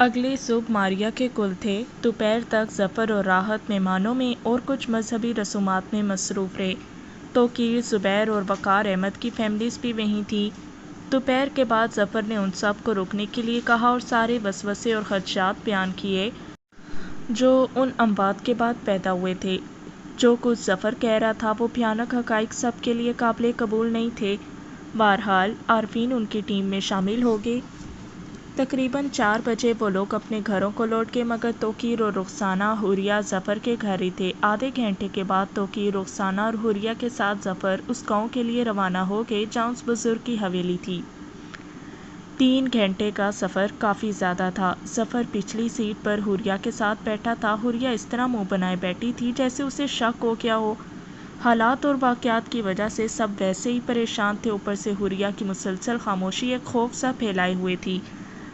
اگلی صبح ماریہ کے کل تھے۔ دوپہر تک ظفر اور راحت مہمانوں میں اور کچھ مذہبی رسومات میں مصروف رہے۔ توقیر، زبیر اور وقار احمد کی فیملیز بھی وہیں تھی۔ دوپہر کے بعد ظفر نے ان سب کو رکنے کے لیے کہا اور سارے وسوسے اور خدشات بیان کیے جو ان اموات کے بعد پیدا ہوئے تھے۔ جو کچھ ظفر کہہ رہا تھا وہ بھیانک حقائق سب کے لیے قابل قبول نہیں تھے۔ بہرحال عارفین ان کی ٹیم میں شامل ہو گئے۔ تقریباً 4 بجے وہ لوگ اپنے گھروں کو لوٹ گئے، مگر توقیر اور رخسانہ حوریہ ظفر کے گھر ہی تھے۔ آدھے گھنٹے کے بعد توقیر، رخسانہ اور حوریہ کے ساتھ ظفر اس گاؤں کے لیے روانہ ہو گئے جہاں اس بزرگ کی حویلی تھی۔ 3 گھنٹے کا سفر کافی زیادہ تھا۔ ظفر پچھلی سیٹ پر حوریہ کے ساتھ بیٹھا تھا۔ حوریہ اس طرح منہ بنائے بیٹھی تھی جیسے اسے شک ہو گیا ہو۔ حالات اور واقعات کی وجہ سے سب ویسے ہی پریشان تھے، اوپر سے حوریہ کی مسلسل خاموشی ایک خوف سا پھیلائے ہوئے تھی۔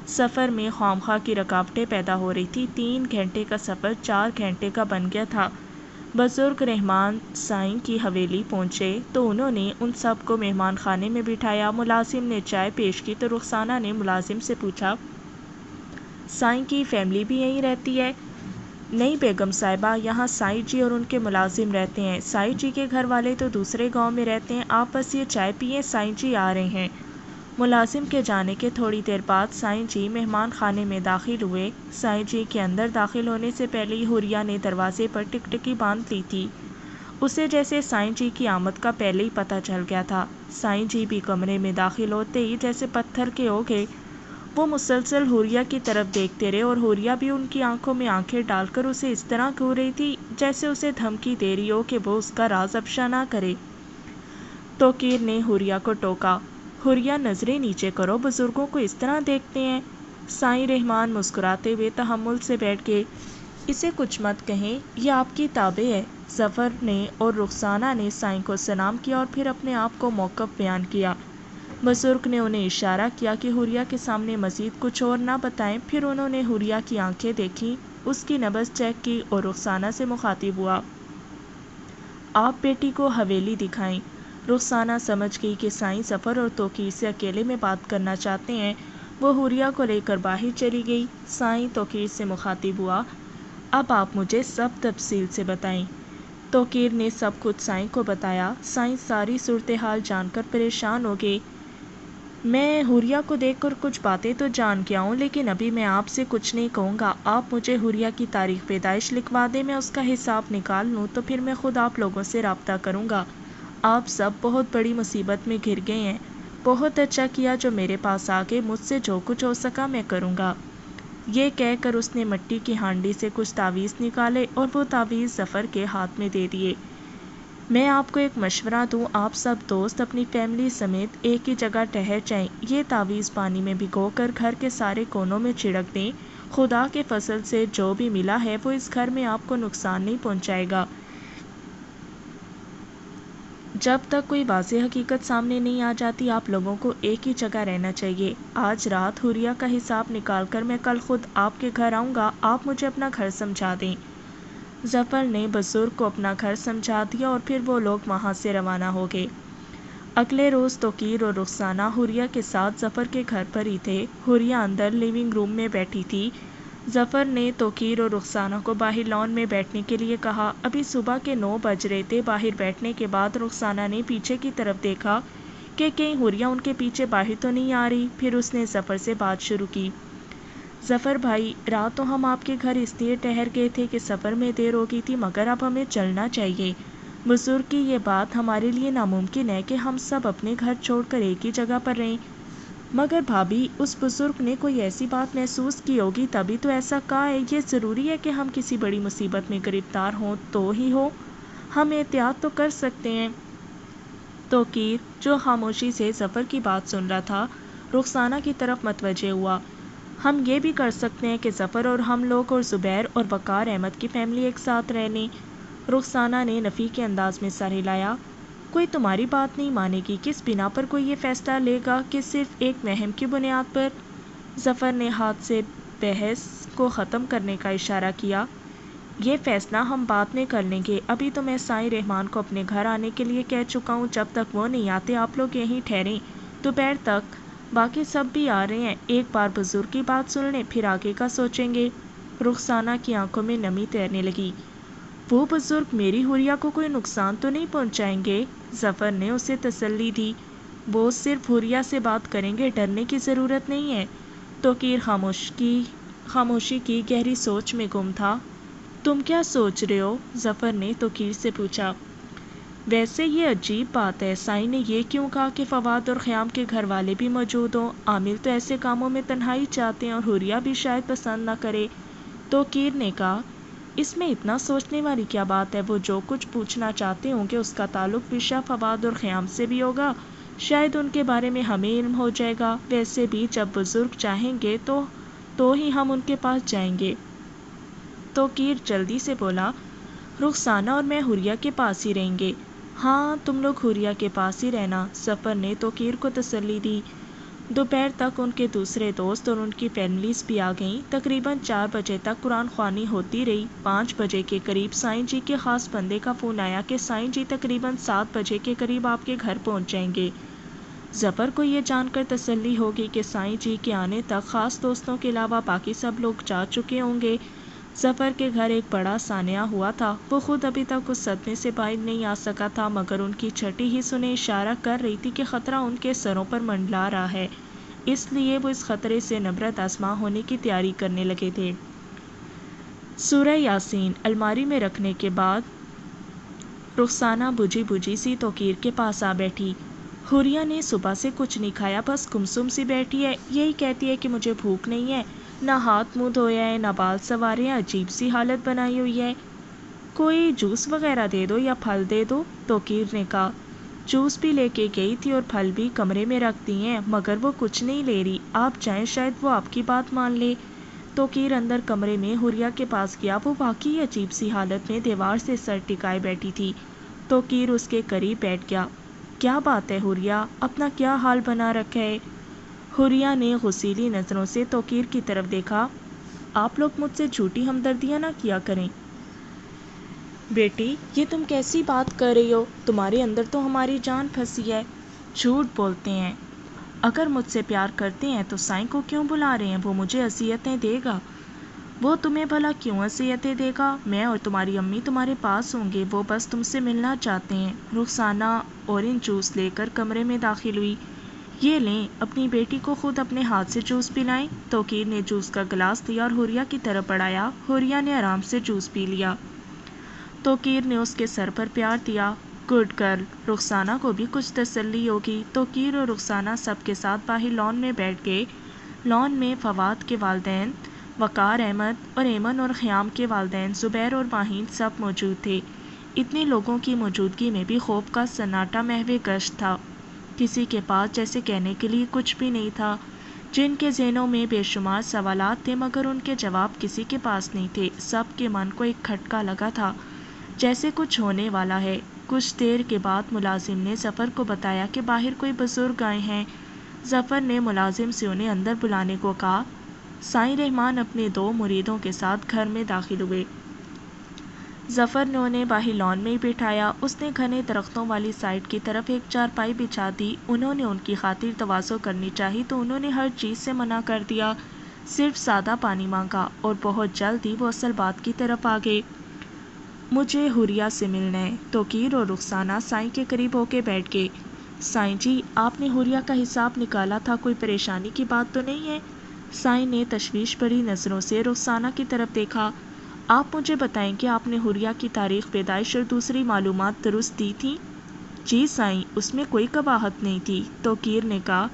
سفر میں خوامخواہ کی رکاوٹیں پیدا ہو رہی تھی۔ 3 گھنٹے کا سفر 4 گھنٹے کا بن گیا تھا۔ بزرگ رحمان سائیں کی حویلی پہنچے تو انہوں نے ان سب کو مہمان خانے میں بٹھایا۔ ملازم نے چائے پیش کی تو رخسانہ نے ملازم سے پوچھا، سائیں کی فیملی بھی یہیں رہتی ہے؟ نہیں بیگم صاحبہ، یہاں سائیں جی اور ان کے ملازم رہتے ہیں۔ سائیں جی کے گھر والے تو دوسرے گاؤں میں رہتے ہیں۔ آپ بس یہ چائے پئیں، سائیں جی آ رہے ہیں۔ ملازم کے جانے کے تھوڑی دیر بعد سائیں جی مہمان خانے میں داخل ہوئے۔ سائیں جی کے اندر داخل ہونے سے پہلے ہی حوریہ نے دروازے پر ٹکٹکی باندھ لی تھی۔ اسے جیسے سائیں جی کی آمد کا پہلے ہی پتہ چل گیا تھا۔ سائیں جی بھی کمرے میں داخل ہوتے ہی جیسے پتھر کے ہو گئے۔ وہ مسلسل حوریہ کی طرف دیکھتے رہے اور حوریہ بھی ان کی آنکھوں میں آنکھیں ڈال کر اسے اس طرح گھور رہی تھی جیسے اسے دھمکی دے رہی ہو کہ وہ اس کا راز افشا نہ کرے۔ توقیر نے حوریہ کو ٹوکا، حوریہ نظریں نیچے کرو، بزرگوں کو اس طرح دیکھتے ہیں۔ سائیں رحمان مسکراتے ہوئے تحمل سے بیٹھ گئے۔ اسے کچھ مت کہیں، یہ آپ کی تابع ہے۔ ظفر نے اور رخسانہ نے سائیں کو سلام کیا اور پھر اپنے آپ کو موقف بیان کیا۔ بزرگ نے انہیں اشارہ کیا کہ حوریہ کے سامنے مزید کچھ اور نہ بتائیں۔ پھر انہوں نے حوریہ کی آنکھیں دیکھیں، اس کی نبض چیک کی اور رخسانہ سے مخاطب ہوا، آپ بیٹی کو حویلی دکھائیں۔ رخسانہ سمجھ گئی کہ سائیں ظفر اور توقیر سے اکیلے میں بات کرنا چاہتے ہیں۔ وہ حوریہ کو لے کر باہر چلی گئی۔ سائیں توقیر سے مخاطب ہوا، اب آپ مجھے سب تفصیل سے بتائیں۔ توقیر نے سب کچھ سائیں کو بتایا۔ سائیں ساری صورتحال جان کر پریشان ہو گئے۔ میں حوریہ کو دیکھ کر کچھ باتیں تو جان گیا ہوں، لیکن ابھی میں آپ سے کچھ نہیں کہوں گا۔ آپ مجھے حوریہ کی تاریخ پیدائش لکھوا دیں، میں اس کا حساب نکال لوں تو پھر میں خود آپ لوگوں سے رابطہ کروں گا۔ آپ سب بہت بڑی مصیبت میں گھر گئے ہیں۔ بہت اچھا کیا جو میرے پاس آ گئے، مجھ سے جو کچھ ہو سکا میں کروں گا۔ یہ کہہ کر اس نے مٹی کی ہانڈی سے کچھ تعویذ نکالے اور وہ تعویذ ظفر کے ہاتھ میں دے دیے۔ میں آپ کو ایک مشورہ دوں، آپ سب دوست اپنی فیملی سمیت ایک ہی جگہ ٹھہر جائیں۔ یہ تعویذ پانی میں بھگو کر گھر کے سارے کونوں میں چھڑک دیں۔ خدا کے فضل سے جو بھی ملا ہے وہ اس گھر میں آپ کو نقصان نہیں پہنچائے گا۔ جب تک کوئی واضح حقیقت سامنے نہیں آ جاتی آپ لوگوں کو ایک ہی جگہ رہنا چاہیے۔ آج رات حوریہ کا حساب نکال کر میں کل خود آپ کے گھر آؤں گا، آپ مجھے اپنا گھر سمجھا دیں۔ ظفر نے بزرگ کو اپنا گھر سمجھا دیا اور پھر وہ لوگ وہاں سے روانہ ہو گئے۔ اگلے روز توقیر اور رخسانہ حوریہ کے ساتھ ظفر کے گھر پر ہی تھے۔ حوریہ اندر لیونگ روم میں بیٹھی تھی۔ ظفر نے توقیر اور رخسانہ کو باہر لان میں بیٹھنے کے لیے کہا۔ ابھی صبح کے 9 بج رہے تھے۔ باہر بیٹھنے کے بعد رخسانہ نے پیچھے کی طرف دیکھا کہ کہیں حوریہ ان کے پیچھے باہر تو نہیں آ رہی۔ پھر اس نے ظفر سے بات شروع کی، ظفر بھائی، رات تو ہم آپ کے گھر اس لیے ٹھہر گئے تھے کہ سفر میں دیر ہو گئی تھی، مگر اب ہمیں چلنا چاہیے۔ بزرگ کی یہ بات ہمارے لیے ناممکن ہے کہ ہم سب اپنے گھر چھوڑ کر ایک ہی جگہ پر رہیں۔ مگر بھابھی، اس بزرگ نے کوئی ایسی بات محسوس کی ہوگی تبھی تو ایسا کہا ہے۔ یہ ضروری ہے کہ ہم کسی بڑی مصیبت میں گرفتار ہوں تو ہی ہو، ہم احتیاط تو کر سکتے ہیں۔ توقیر، جو خاموشی سے ظفر کی بات سن رہا تھا، رخسانہ کی طرف متوجہ ہوا، ہم یہ بھی کر سکتے ہیں کہ ظفر اور ہم لوگ اور زبیر اور وقار احمد کی فیملی ایک ساتھ رہ لیں۔ رخسانہ نے نفی کے انداز میں سر ہلایا، کوئی تمہاری بات نہیں مانے گی، کس بنا پر کوئی یہ فیصلہ لے گا کہ صرف ایک وہم کی بنیاد پر؟ ظفر نے ہاتھ سے بحث کو ختم کرنے کا اشارہ کیا، یہ فیصلہ ہم بعد میں کر لیں گے، ابھی تو میں سائیں رحمان کو اپنے گھر آنے کے لیے کہہ چکا ہوں، جب تک وہ نہیں آتے آپ لوگ یہیں ٹھہریں، دوپہر تک باقی سب بھی آ رہے ہیں، ایک بار بزرگ کی بات سن لیں پھر آگے کا سوچیں گے۔ رخسانہ کی آنکھوں میں نمی تیرنے لگی۔ وہ بزرگ میری حوریہ کو کوئی نقصان تو نہیں پہنچائیں گے؟ ظفر نے اسے تسلی دی۔ وہ صرف حوریہ سے بات کریں گے، ڈرنے کی ضرورت نہیں ہے۔ توقیر خاموشی کی گہری سوچ میں گم تھا۔ تم کیا سوچ رہے ہو؟ ظفر نے توقیر سے پوچھا۔ ویسے یہ عجیب بات ہے، سائیں نے یہ کیوں کہا کہ فواد اور خیام کے گھر والے بھی موجود ہوں؟ عامر تو ایسے کاموں میں تنہائی چاہتے ہیں اور حوریہ بھی شاید پسند نہ کرے۔ توقیر نے کہا، اس میں اتنا سوچنے والی کیا بات ہے؟ وہ جو کچھ پوچھنا چاہتے ہوں گے اس کا تعلق بیشا فواد اور خیام سے بھی ہوگا، شاید ان کے بارے میں ہمیں علم ہو جائے گا۔ ویسے بھی جب بزرگ چاہیں گے تو ہی ہم ان کے پاس جائیں گے۔ توقیر جلدی سے بولا، رخسانہ اور میں حوریہ کے پاس ہی رہیں گے۔ ہاں تم لوگ حوریہ کے پاس ہی رہنا، ظفر نے توقیر کو تسلی دی۔ دوپہر تک ان کے دوسرے دوست اور ان کی فیملیز بھی آ گئیں۔ تقریباً 4 بجے تک قرآن خوانی ہوتی رہی۔ 5 بجے کے قریب سائیں جی کے خاص بندے کا فون آیا کہ سائیں جی تقریباً 7 بجے کے قریب آپ کے گھر پہنچ جائیں گے۔ ظفر کو یہ جان کر تسلی ہوگی کہ سائیں جی کے آنے تک خاص دوستوں کے علاوہ باقی سب لوگ جا چکے ہوں گے۔ ظفر کے گھر ایک بڑا سانحہ ہوا تھا۔ وہ خود ابھی تک اس صدمے سے باہر نہیں آ سکا تھا، مگر ان کی چھٹی حس انہیں اشارہ کر رہی تھی کہ خطرہ ان کے سروں پر منڈلا رہا ہے، اس لیے وہ اس خطرے سے نبرد آزما ہونے کی تیاری کرنے لگے تھے۔ سورہ یاسین الماری میں رکھنے کے بعد رخسانہ بجھی سی توقیر کے پاس آ بیٹھی۔ حوریہ نے صبح سے کچھ نہیں کھایا، بس گمسم سی بیٹھی ہے، یہی کہتی ہے کہ مجھے بھوک نہیں ہے، نہ ہاتھ منہ دھویا ہے، نہ بال سنوارے ہیں، عجیب سی حالت بنائی ہوئی ہے۔ کوئی جوس وغیرہ دے دو یا پھل دے دو، توقیر نے کہا۔ جوس بھی لے کے گئی تھی اور پھل بھی کمرے میں رکھ دی ہیں، مگر وہ کچھ نہیں لے رہی، آپ جائیں شاید وہ آپ کی بات مان لے۔ توقیر اندر کمرے میں حوریہ کے پاس گیا، وہ واقعی عجیب سی حالت میں دیوار سے سر ٹکائے بیٹھی تھی۔ توقیر اس کے قریب بیٹھ گیا۔ کیا بات ہے حوریہ، اپنا کیا حال بنا رکھا ہے؟ حوریہ نے غصیلی نظروں سے توقیر کی طرف دیکھا۔ آپ لوگ مجھ سے جھوٹی ہمدردیاں نہ کیا کریں۔ بیٹی یہ تم کیسی بات کر رہی ہو؟ تمہارے اندر تو ہماری جان پھنسی ہے۔ جھوٹ بولتے ہیں، اگر مجھ سے پیار کرتے ہیں تو سائیں کو کیوں بلا رہے ہیں؟ وہ مجھے اذیتیں دے گا۔ وہ تمہیں بھلا کیوں اذیتیں دے گا؟ میں اور تمہاری امی تمہارے پاس ہوں گے، وہ بس تم سے ملنا چاہتے ہیں۔ رخسانہ اورنج جوس لے کر کمرے میں داخل ہوئی۔ یہ لیں، اپنی بیٹی کو خود اپنے ہاتھ سے جوس پلائیں۔ توقیر نے جوس کا گلاس دیا اور حوریہ کی طرف بڑھایا۔ حوریہ نے آرام سے جوس پی لیا۔ توقیر نے اس کے سر پر پیار دیا۔ گڈ گرل، رخسانہ کو بھی کچھ تسلی ہوگی۔ توقیر اور رخسانہ سب کے ساتھ باہر لان میں بیٹھ گئے۔ لان میں فواد کے والدین وقار احمد اور ایمن اور خیام کے والدین زبیر اور ماہین سب موجود تھے۔ اتنے لوگوں کی موجودگی میں بھی خوف کا سناٹا محو گشت تھا۔ کسی کے پاس جیسے کہنے کے لیے کچھ بھی نہیں تھا۔ جن کے ذہنوں میں بے شمار سوالات تھے مگر ان کے جواب کسی کے پاس نہیں تھے۔ سب کے من کو ایک کھٹکا لگا تھا، جیسے کچھ ہونے والا ہے۔ کچھ دیر کے بعد ملازم نے ظفر کو بتایا کہ باہر کوئی بزرگ آئے ہیں۔ ظفر نے ملازم سے انہیں اندر بلانے کو کہا۔ سائیں رحمان اپنے 2 مریدوں کے ساتھ گھر میں داخل ہوئے۔ ظفر نے انہیں باہر لان میں ہی بٹھایا۔ اس نے گھنے درختوں والی سائڈ کی طرف ایک چارپائی بچھا دی۔ انہوں نے ان کی خاطر تواضع کرنی چاہی تو انہوں نے ہر چیز سے منع کر دیا، صرف سادہ پانی مانگا، اور بہت جلد ہی وہ اصل بات کی طرف آ گئے۔ مجھے حوریہ سے ملنا ہے۔ توقیر اور رخسانہ سائیں کے قریب ہو کے بیٹھ گئے۔ سائیں جی، آپ نے حوریہ کا حساب نکالا تھا، کوئی پریشانی کی بات تو نہیں ہے؟ سائیں نے تشویش بھری نظروں سے رخسانہ کی طرف دیکھا۔ آپ مجھے بتائیں کہ آپ نے حوریہ کی تاریخ پیدائش اور دوسری معلومات درست دی تھیں؟ جی سائیں، اس میں کوئی قباحت نہیں تھی، توقیر نے کہا۔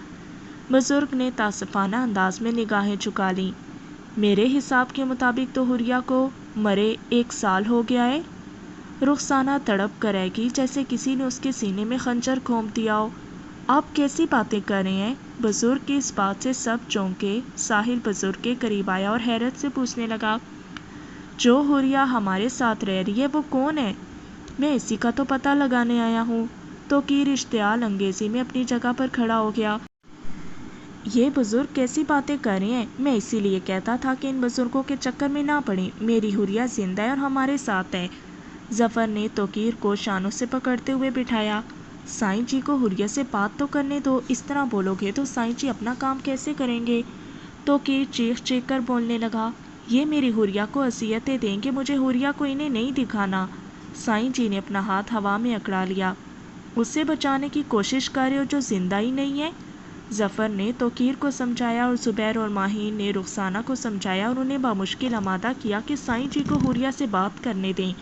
بزرگ نے تاسفانہ انداز میں نگاہیں جھکا لیں۔ میرے حساب کے مطابق تو حوریہ کو مرے 1 سال ہو گیا ہے۔ رخسانہ تڑپ کر رہ گئی، جیسے کسی نے اس کے سینے میں خنجر گھونپ دیا ہو۔ آپ کیسی باتیں کر رہے ہیں؟ بزرگ کی اس بات سے سب چونکے۔ ساحل بزرگ کے قریب آیا اور حیرت سے پوچھنے لگا، جو حوریہ ہمارے ساتھ رہ رہی ہے وہ کون ہے؟ میں اسی کا تو پتہ لگانے آیا ہوں۔ توقیر اشتعال انگیزی میں اپنی جگہ پر کھڑا ہو گیا۔ یہ بزرگ کیسی باتیں کر رہے ہیں؟ میں اسی لیے کہتا تھا کہ ان بزرگوں کے چکر میں نہ پڑیں۔ میری حوریہ زندہ ہے اور ہمارے ساتھ ہے۔ ظفر نے توقیر کو شانوں سے پکڑتے ہوئے بٹھایا۔ سائیں جی کو حریہ سے بات تو کرنے دو، اس طرح بولو گے تو سائیں جی اپنا کام کیسے کریں گے؟ توقیر چیخ چیخ کر بولنے لگا، یہ میری حریہ کو اذیتیں دیں گے، مجھے حریہ کو انہیں نہیں دکھانا۔ سائیں جی نے اپنا ہاتھ ہوا میں اکڑا لیا، اسے بچانے کی کوشش کرے ہو جو زندہ ہی نہیں ہے۔ ظفر نے توقیر کو سمجھایا اور زبیر اور ماہین نے رخسانہ کو سمجھایا اور انہیں بامشکل آمادہ کیا کہ سائیں جی کو حریہ سے بات کرنے دیں۔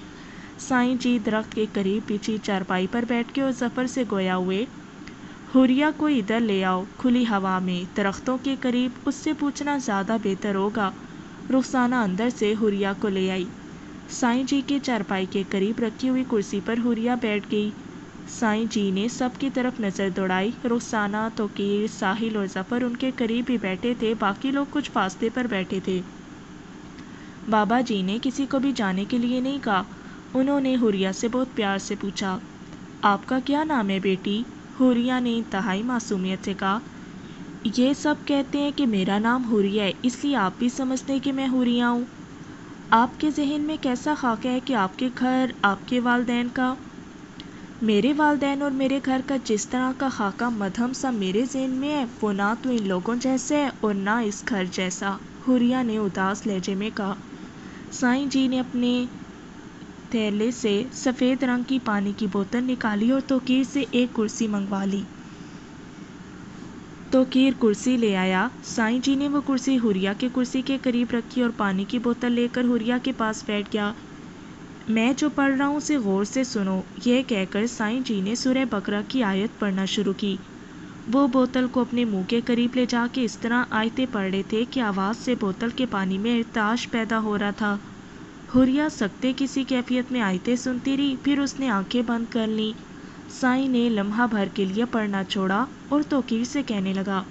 سائیں جی درخت کے قریب پیچھے چارپائی پر بیٹھ کے اور ظفر سے گویا ہوئے، حریہ کو ادھر لے آؤ، کھلی ہوا میں درختوں کے قریب، اس سے پوچھنا زیادہ بہتر ہوگا۔ رخسانہ اندر سے حریہ کو لے آئی، سائیں جی کے چارپائی کے قریب رکھی ہوئی کرسی پر حریہ بیٹھ گئی۔ سائیں جی نے سب کی طرف نظر دوڑائی، رخسانہ، توقیر، ساحل اور ظفر ان کے قریب ہی بیٹھے تھے، باقی لوگ کچھ فاصلے پر بیٹھے تھے۔ بابا جی نے کسی کو بھی جانے کے لیے نہیں کہا، انہوں نے حریہ سے بہت پیار سے پوچھا، آپ کا کیا نام ہے بیٹی؟ حریہ نے انتہائی معصومیت سے کہا، یہ سب کہتے ہیں کہ میرا نام حریہ ہے، اس لیے آپ بھی سمجھتے ہیں کہ میں حریہ ہوں۔ آپ کے ذہن میں کیسا خاکہ ہے کہ آپ کے گھر، آپ کے والدین کا؟ میرے والدین اور میرے گھر کا جس طرح کا خاکہ مدھم سا میرے ذہن میں ہے، وہ نہ تو ان لوگوں جیسا ہے اور نہ اس گھر جیسا، حریہ نے اداس لہجے میں کہا۔ سائیں جی نے اپنے تھیلے سے سفید رنگ کی پانی کی بوتل نکالی اور توقیر سے ایک کرسی منگوا لی۔ توقیر کرسی لے آیا، سائیں جی نے وہ کرسی حریہ کے کرسی کے قریب رکھی اور پانی کی بوتل لے کر حریہ کے پاس بیٹھ گیا۔ میں جو پڑھ رہا ہوں اسے غور سے سنو، یہ کہہ کر سائیں جی نے سورہ بقرہ کی آیت پڑھنا شروع کی۔ وہ بوتل کو اپنے منہ کے قریب لے جا کے اس طرح آیتیں پڑھ رہے تھے کہ آواز سے بوتل کے پانی میں ارتعاش پیدا ہو رہا تھا۔ حریہ سکتے کسی کیفیت میں آیتیں سنتی رہی، پھر اس نے آنکھیں بند کر لیں۔ سائیں نے لمحہ بھر کے لیے پڑھنا چھوڑا اور توقیر سے کہنے لگا،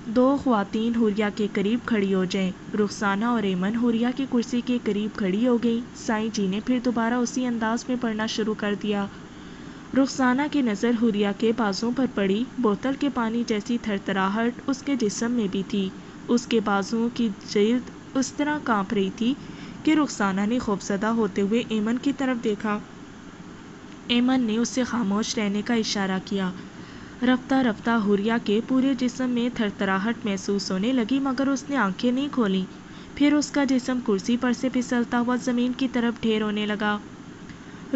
دو خواتین حریہ کے قریب کھڑی ہو جائیں۔ رخسانہ اور ایمن حریہ کی کرسی کے قریب کھڑی ہو گئی۔ سائیں جی نے پھر دوبارہ اسی انداز میں پڑھنا شروع کر دیا۔ رخسانہ کی نظر حریہ کے بازوں پر پڑی، بوتل کے پانی جیسی تھرتھراہٹ اس کے جسم میں بھی تھی، اس کے بازوں کی جلد اس طرح کانپ رہی تھی کہ رخسانہ نے خوفزدہ ہوتے ہوئے ایمن کی طرف دیکھا۔ ایمن نے اس سے خاموش رہنے کا اشارہ کیا۔ رفتہ رفتہ حریہ کے پورے جسم میں تھرتھراہٹ محسوس ہونے لگی، مگر اس نے آنکھیں نہیں کھولیں۔ پھر اس کا جسم کرسی پر سے پھسلتا ہوا زمین کی طرف ڈھیر ہونے لگا۔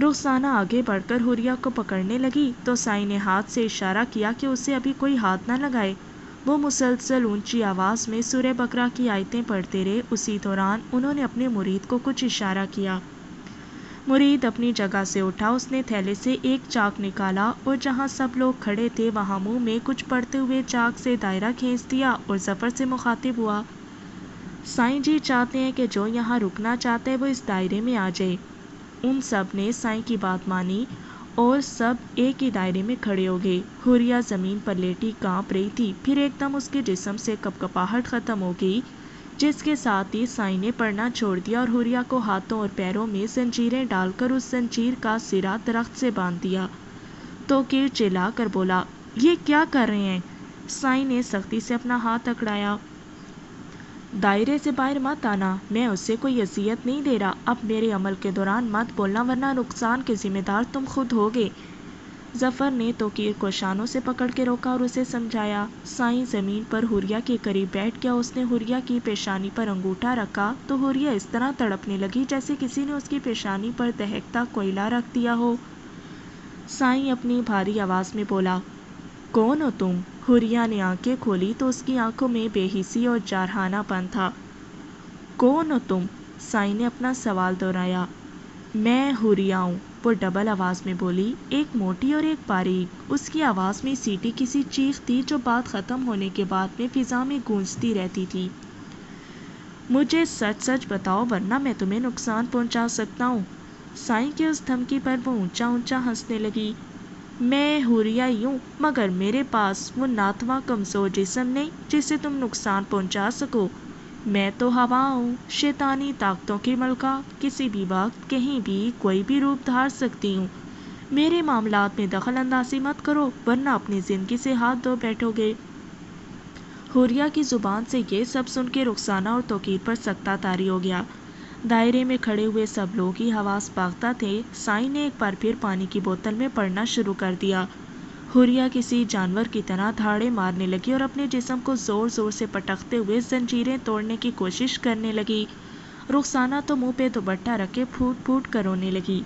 رخسانہ آگے بڑھ کر حریہ کو پکڑنے لگی تو سائیں نے ہاتھ سے اشارہ کیا کہ اسے ابھی کوئی ہاتھ نہ لگائے۔ وہ مسلسل اونچی آواز میں سورہ بقرہ کی آیتیں پڑھتے رہے۔ اسی دوران انہوں نے اپنے مرید کو کچھ اشارہ کیا۔ مرید اپنی جگہ سے اٹھا، اس نے تھیلے سے ایک چاک نکالا اور جہاں سب لوگ کھڑے تھے وہاں منہ میں کچھ پڑھتے ہوئے چاک سے دائرہ کھینچ دیا اور ظفر سے مخاطب ہوا، سائیں جی چاہتے ہیں کہ جو یہاں رکنا چاہتا ہے وہ اس دائرے میں آ جائے۔ ان سب نے سائیں کی بات مانی اور سب ایک ہی دائرے میں کھڑے ہو گئے۔ حریہ زمین پر لیٹی کانپ رہی تھی، پھر ایک دم اس کے جسم سے کپکپاہٹ ختم ہو گئی، جس کے ساتھ ہی سائیں نے پڑھنا چھوڑ دیا اور حریہ کو ہاتھوں اور پیروں میں زنجیریں ڈال کر اس زنجیر کا سرا درخت سے باندھ دیا۔ توقیر چلا کر بولا، یہ کیا کر رہے ہیں؟ سائیں نے سختی سے اپنا ہاتھ اکڑایا، دائرے سے باہر مت آنا، میں اس سے کوئی اذیت نہیں دے رہا، اب میرے عمل کے دوران مت بولنا ورنہ نقصان کے ذمہ دار تم خود ہوگے۔ ظفر نے توقیر کو شانوں سے پکڑ کے روکا اور اسے سمجھایا۔ سائیں زمین پر حریہ کے قریب بیٹھ گیا، اس نے حریہ کی پیشانی پر انگوٹھا رکھا تو حریہ اس طرح تڑپنے لگی جیسے کسی نے اس کی پیشانی پر دہکتا کوئلہ رکھ دیا ہو۔ سائیں اپنی بھاری آواز میں بولا، کون ہو تم؟ حریہ نے آنکھیں کھولی تو اس کی آنکھوں میں بے حسی اور جارحانہ پن تھا۔ کون ہو تم؟ سائیں نے اپنا سوال دہرایا۔ میں حریہ ہوں، وہ ڈبل آواز میں بولی، ایک موٹی اور ایک باریک۔ اس کی آواز میں سیٹی کسی چیخ تھی جو بات ختم ہونے کے بعد میں فضا میں گونجتی رہتی تھی۔ مجھے سچ سچ بتاؤ ورنہ میں تمہیں نقصان پہنچا سکتا ہوں۔ سائیں کی اس دھمکی پر وہ اونچا اونچا ہنسنے لگی۔ میں حریہ ہی ہوں، مگر میرے پاس وہ ناتواں کمزور جسم نہیں جس سے تم نقصان پہنچا سکو۔ میں تو ہوا ہوں، شیطانی طاقتوں کی ملکہ، کسی بھی وقت کہیں بھی کوئی بھی روپ دھار سکتی ہوں۔ میرے معاملات میں دخل اندازی مت کرو ورنہ اپنی زندگی سے ہاتھ دھو بیٹھو گے۔ حریہ کی زبان سے یہ سب سن کے رخسانہ اور توقیر پر سکتہ طاری ہو گیا۔ دائرے میں کھڑے ہوئے سب لوگ ہی حواس باختہ تھے۔ سائیں نے ایک بار پھر پانی کی بوتل میں پڑھنا شروع کر دیا۔ حوریہ کسی جانور کی طرح دھاڑے مارنے لگی اور اپنے جسم کو زور زور سے پٹکتے ہوئے زنجیریں توڑنے کی کوشش کرنے لگی۔ رخسانہ تو منہ پہ دوپٹہ رکھے پھوٹ پھوٹ کر رونے لگی۔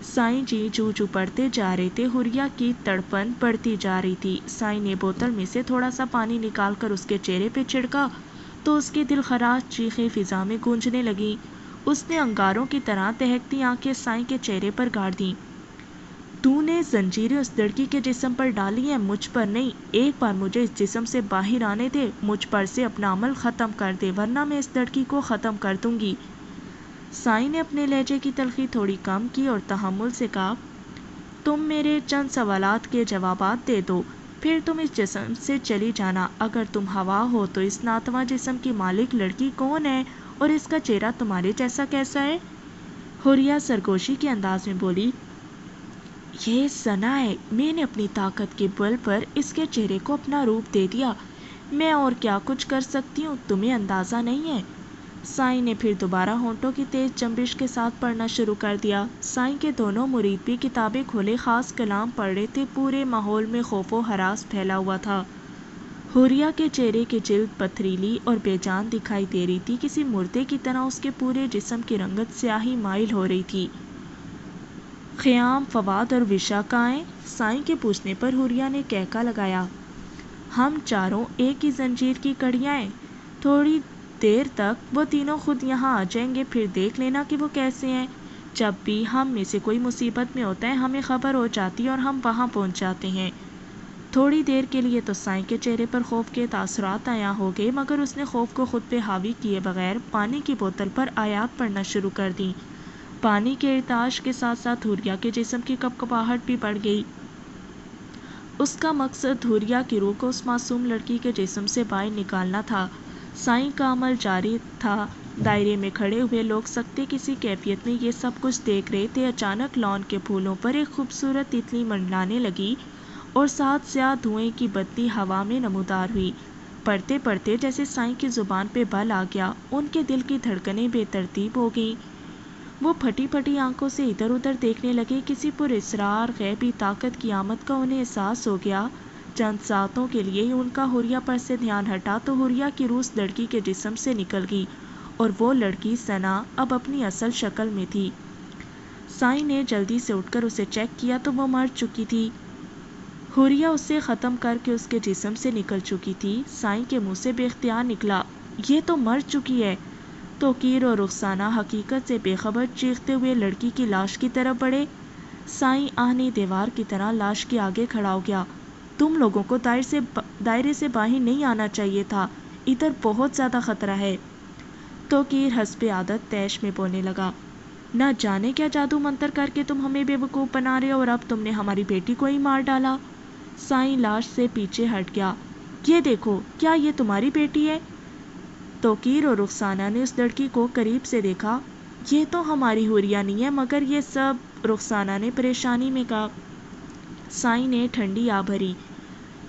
سائیں جی چو چو پڑتے جا رہے تھے، حوریہ کی تڑپن بڑھتی جا رہی تھی۔ سائیں نے بوتل میں سے تھوڑا سا پانی نکال کر اس کے چہرے پہ چھڑکا تو اس کی دلخراش چیخیں فضا میں گونجنے لگی۔ اس نے انگاروں کی طرح دہکتی آنکھیں سائیں کے چہرے پر گاڑ دیں۔ تو نے زنجیریں اس لڑکی کے جسم پر ڈالی ہیں، مجھ پر نہیں۔ ایک بار مجھے اس جسم سے باہر آنے دے، مجھ پر سے اپنا عمل ختم کر دے، ورنہ میں اس لڑکی کو ختم کر دوں گی۔ سائیں نے اپنے لہجے کی تلخی تھوڑی کم کی اور تحمل سے کہا، تم میرے چند سوالات کے جوابات دے دو، پھر تم اس جسم سے چلی جانا۔ اگر تم ہوا ہو تو اس ناتواں جسم کی مالک لڑکی کون ہے اور اس کا چہرہ تمہارے جیسا کیسا ہے؟ حوریہ سرگوشی کے انداز میں بولی، یہ ثنا ہے، میں نے اپنی طاقت کے بل پر اس کے چہرے کو اپنا روپ دے دیا، میں اور کیا کچھ کر سکتی ہوں تمہیں اندازہ نہیں ہے۔ سائیں نے پھر دوبارہ ہونٹوں کی تیز جنبش کے ساتھ پڑھنا شروع کر دیا۔ سائیں کے دونوں مرید بھی کتابیں کھولے خاص کلام پڑھ رہے تھے، پورے ماحول میں خوف و ہراس پھیلا ہوا تھا۔ حوریہ کے چہرے کی جلد پتھریلی اور بے جان دکھائی دے رہی تھی، کسی مردے کی طرح اس کے پورے جسم کی رنگت سیاہی مائل ہو رہی تھی۔ خیام، فواد اور وشا کہاں ہیں؟ سائیں کے پوچھنے پر حوریہ نے کہکا لگایا، ہم چاروں ایک ہی زنجیر کی کڑیاں ہیں، تھوڑی دیر تک وہ تینوں خود یہاں آ جائیں گے، پھر دیکھ لینا کہ وہ کیسے ہیں۔ جب بھی ہم میں سے کوئی مصیبت میں ہوتا ہے ہمیں خبر ہو جاتی ہے اور ہم وہاں پہنچ جاتے ہیں۔ تھوڑی دیر کے لیے تو سائیں کے چہرے پر خوف کے تاثرات عیاں ہو گئے، مگر اس نے خوف کو خود پہ حاوی کیے بغیر پانی کی بوتل پر آیات پڑھنا شروع کر دیں۔ پانی کے ارتعاش کے ساتھ ساتھ حوریہ کے جسم کی کپکپاہٹ بھی بڑھ گئی۔ اس کا مقصد حوریہ کی روح کو اس معصوم لڑکی کے جسم سے باہر نکالنا تھا۔ سائیں کا عمل جاری تھا۔ دائرے میں کھڑے ہوئے لوگ سکتے کسی کیفیت میں یہ سب کچھ دیکھ رہے تھے۔ اچانک لان کے پھولوں پر ایک خوبصورت تتلی منڈلانے لگی اور ساتھ سیاہ دھوئیں کی بدلی ہوا میں نمودار ہوئی۔ پڑھتے پڑھتے جیسے سائیں کی زبان پہ بل آ گیا، ان کے دل کی دھڑکنیں بے ترتیب ہو گئیں۔ وہ پھٹی پھٹی آنکھوں سے ادھر ادھر دیکھنے لگے، کسی پر اسرار غیبی طاقت کی آمد کا انہیں احساس ہو گیا۔ چند ساعتوں کے لیے ان کا حوریہ پر سے دھیان ہٹا تو حوریہ کی روح اس لڑکی کے جسم سے نکل گئی اور وہ لڑکی ثنا اب اپنی اصل شکل میں تھی۔ سائیں نے جلدی سے اٹھ کر اسے چیک کیا تو وہ مر چکی تھی۔ حوریہ اسے ختم کر کے اس کے جسم سے نکل چکی تھی۔ سائیں کے منہ سے بے اختیار نکلا، یہ تو مر چکی ہے۔ توقیر اور رخسانہ حقیقت سے بے خبر چیختے ہوئے لڑکی کی لاش کی طرف بڑھے۔ سائیں آہنی دیوار کی طرح لاش کے آگے کھڑا ہو گیا، تم لوگوں کو دائرے سے باہر نہیں آنا چاہیے تھا، ادھر بہت زیادہ خطرہ ہے۔ توقیر حسب عادت طیش میں بولنے لگا، نہ جانے کیا جادو منتر کر کے تم ہمیں بے وقوف بنا رہے ہو اور اب تم نے ہماری بیٹی کو ہی مار ڈالا۔ سائیں لاش سے پیچھے ہٹ گیا، یہ دیکھو، کیا یہ تمہاری بیٹی ہے؟ توقیر اور رخسانہ نے اس لڑکی کو قریب سے دیکھا، یہ تو ہماری حوریہ نہیں ہے، مگر یہ سب، رخسانہ نے پریشانی میں کہا۔ سائیں نے ٹھنڈی آ بھری،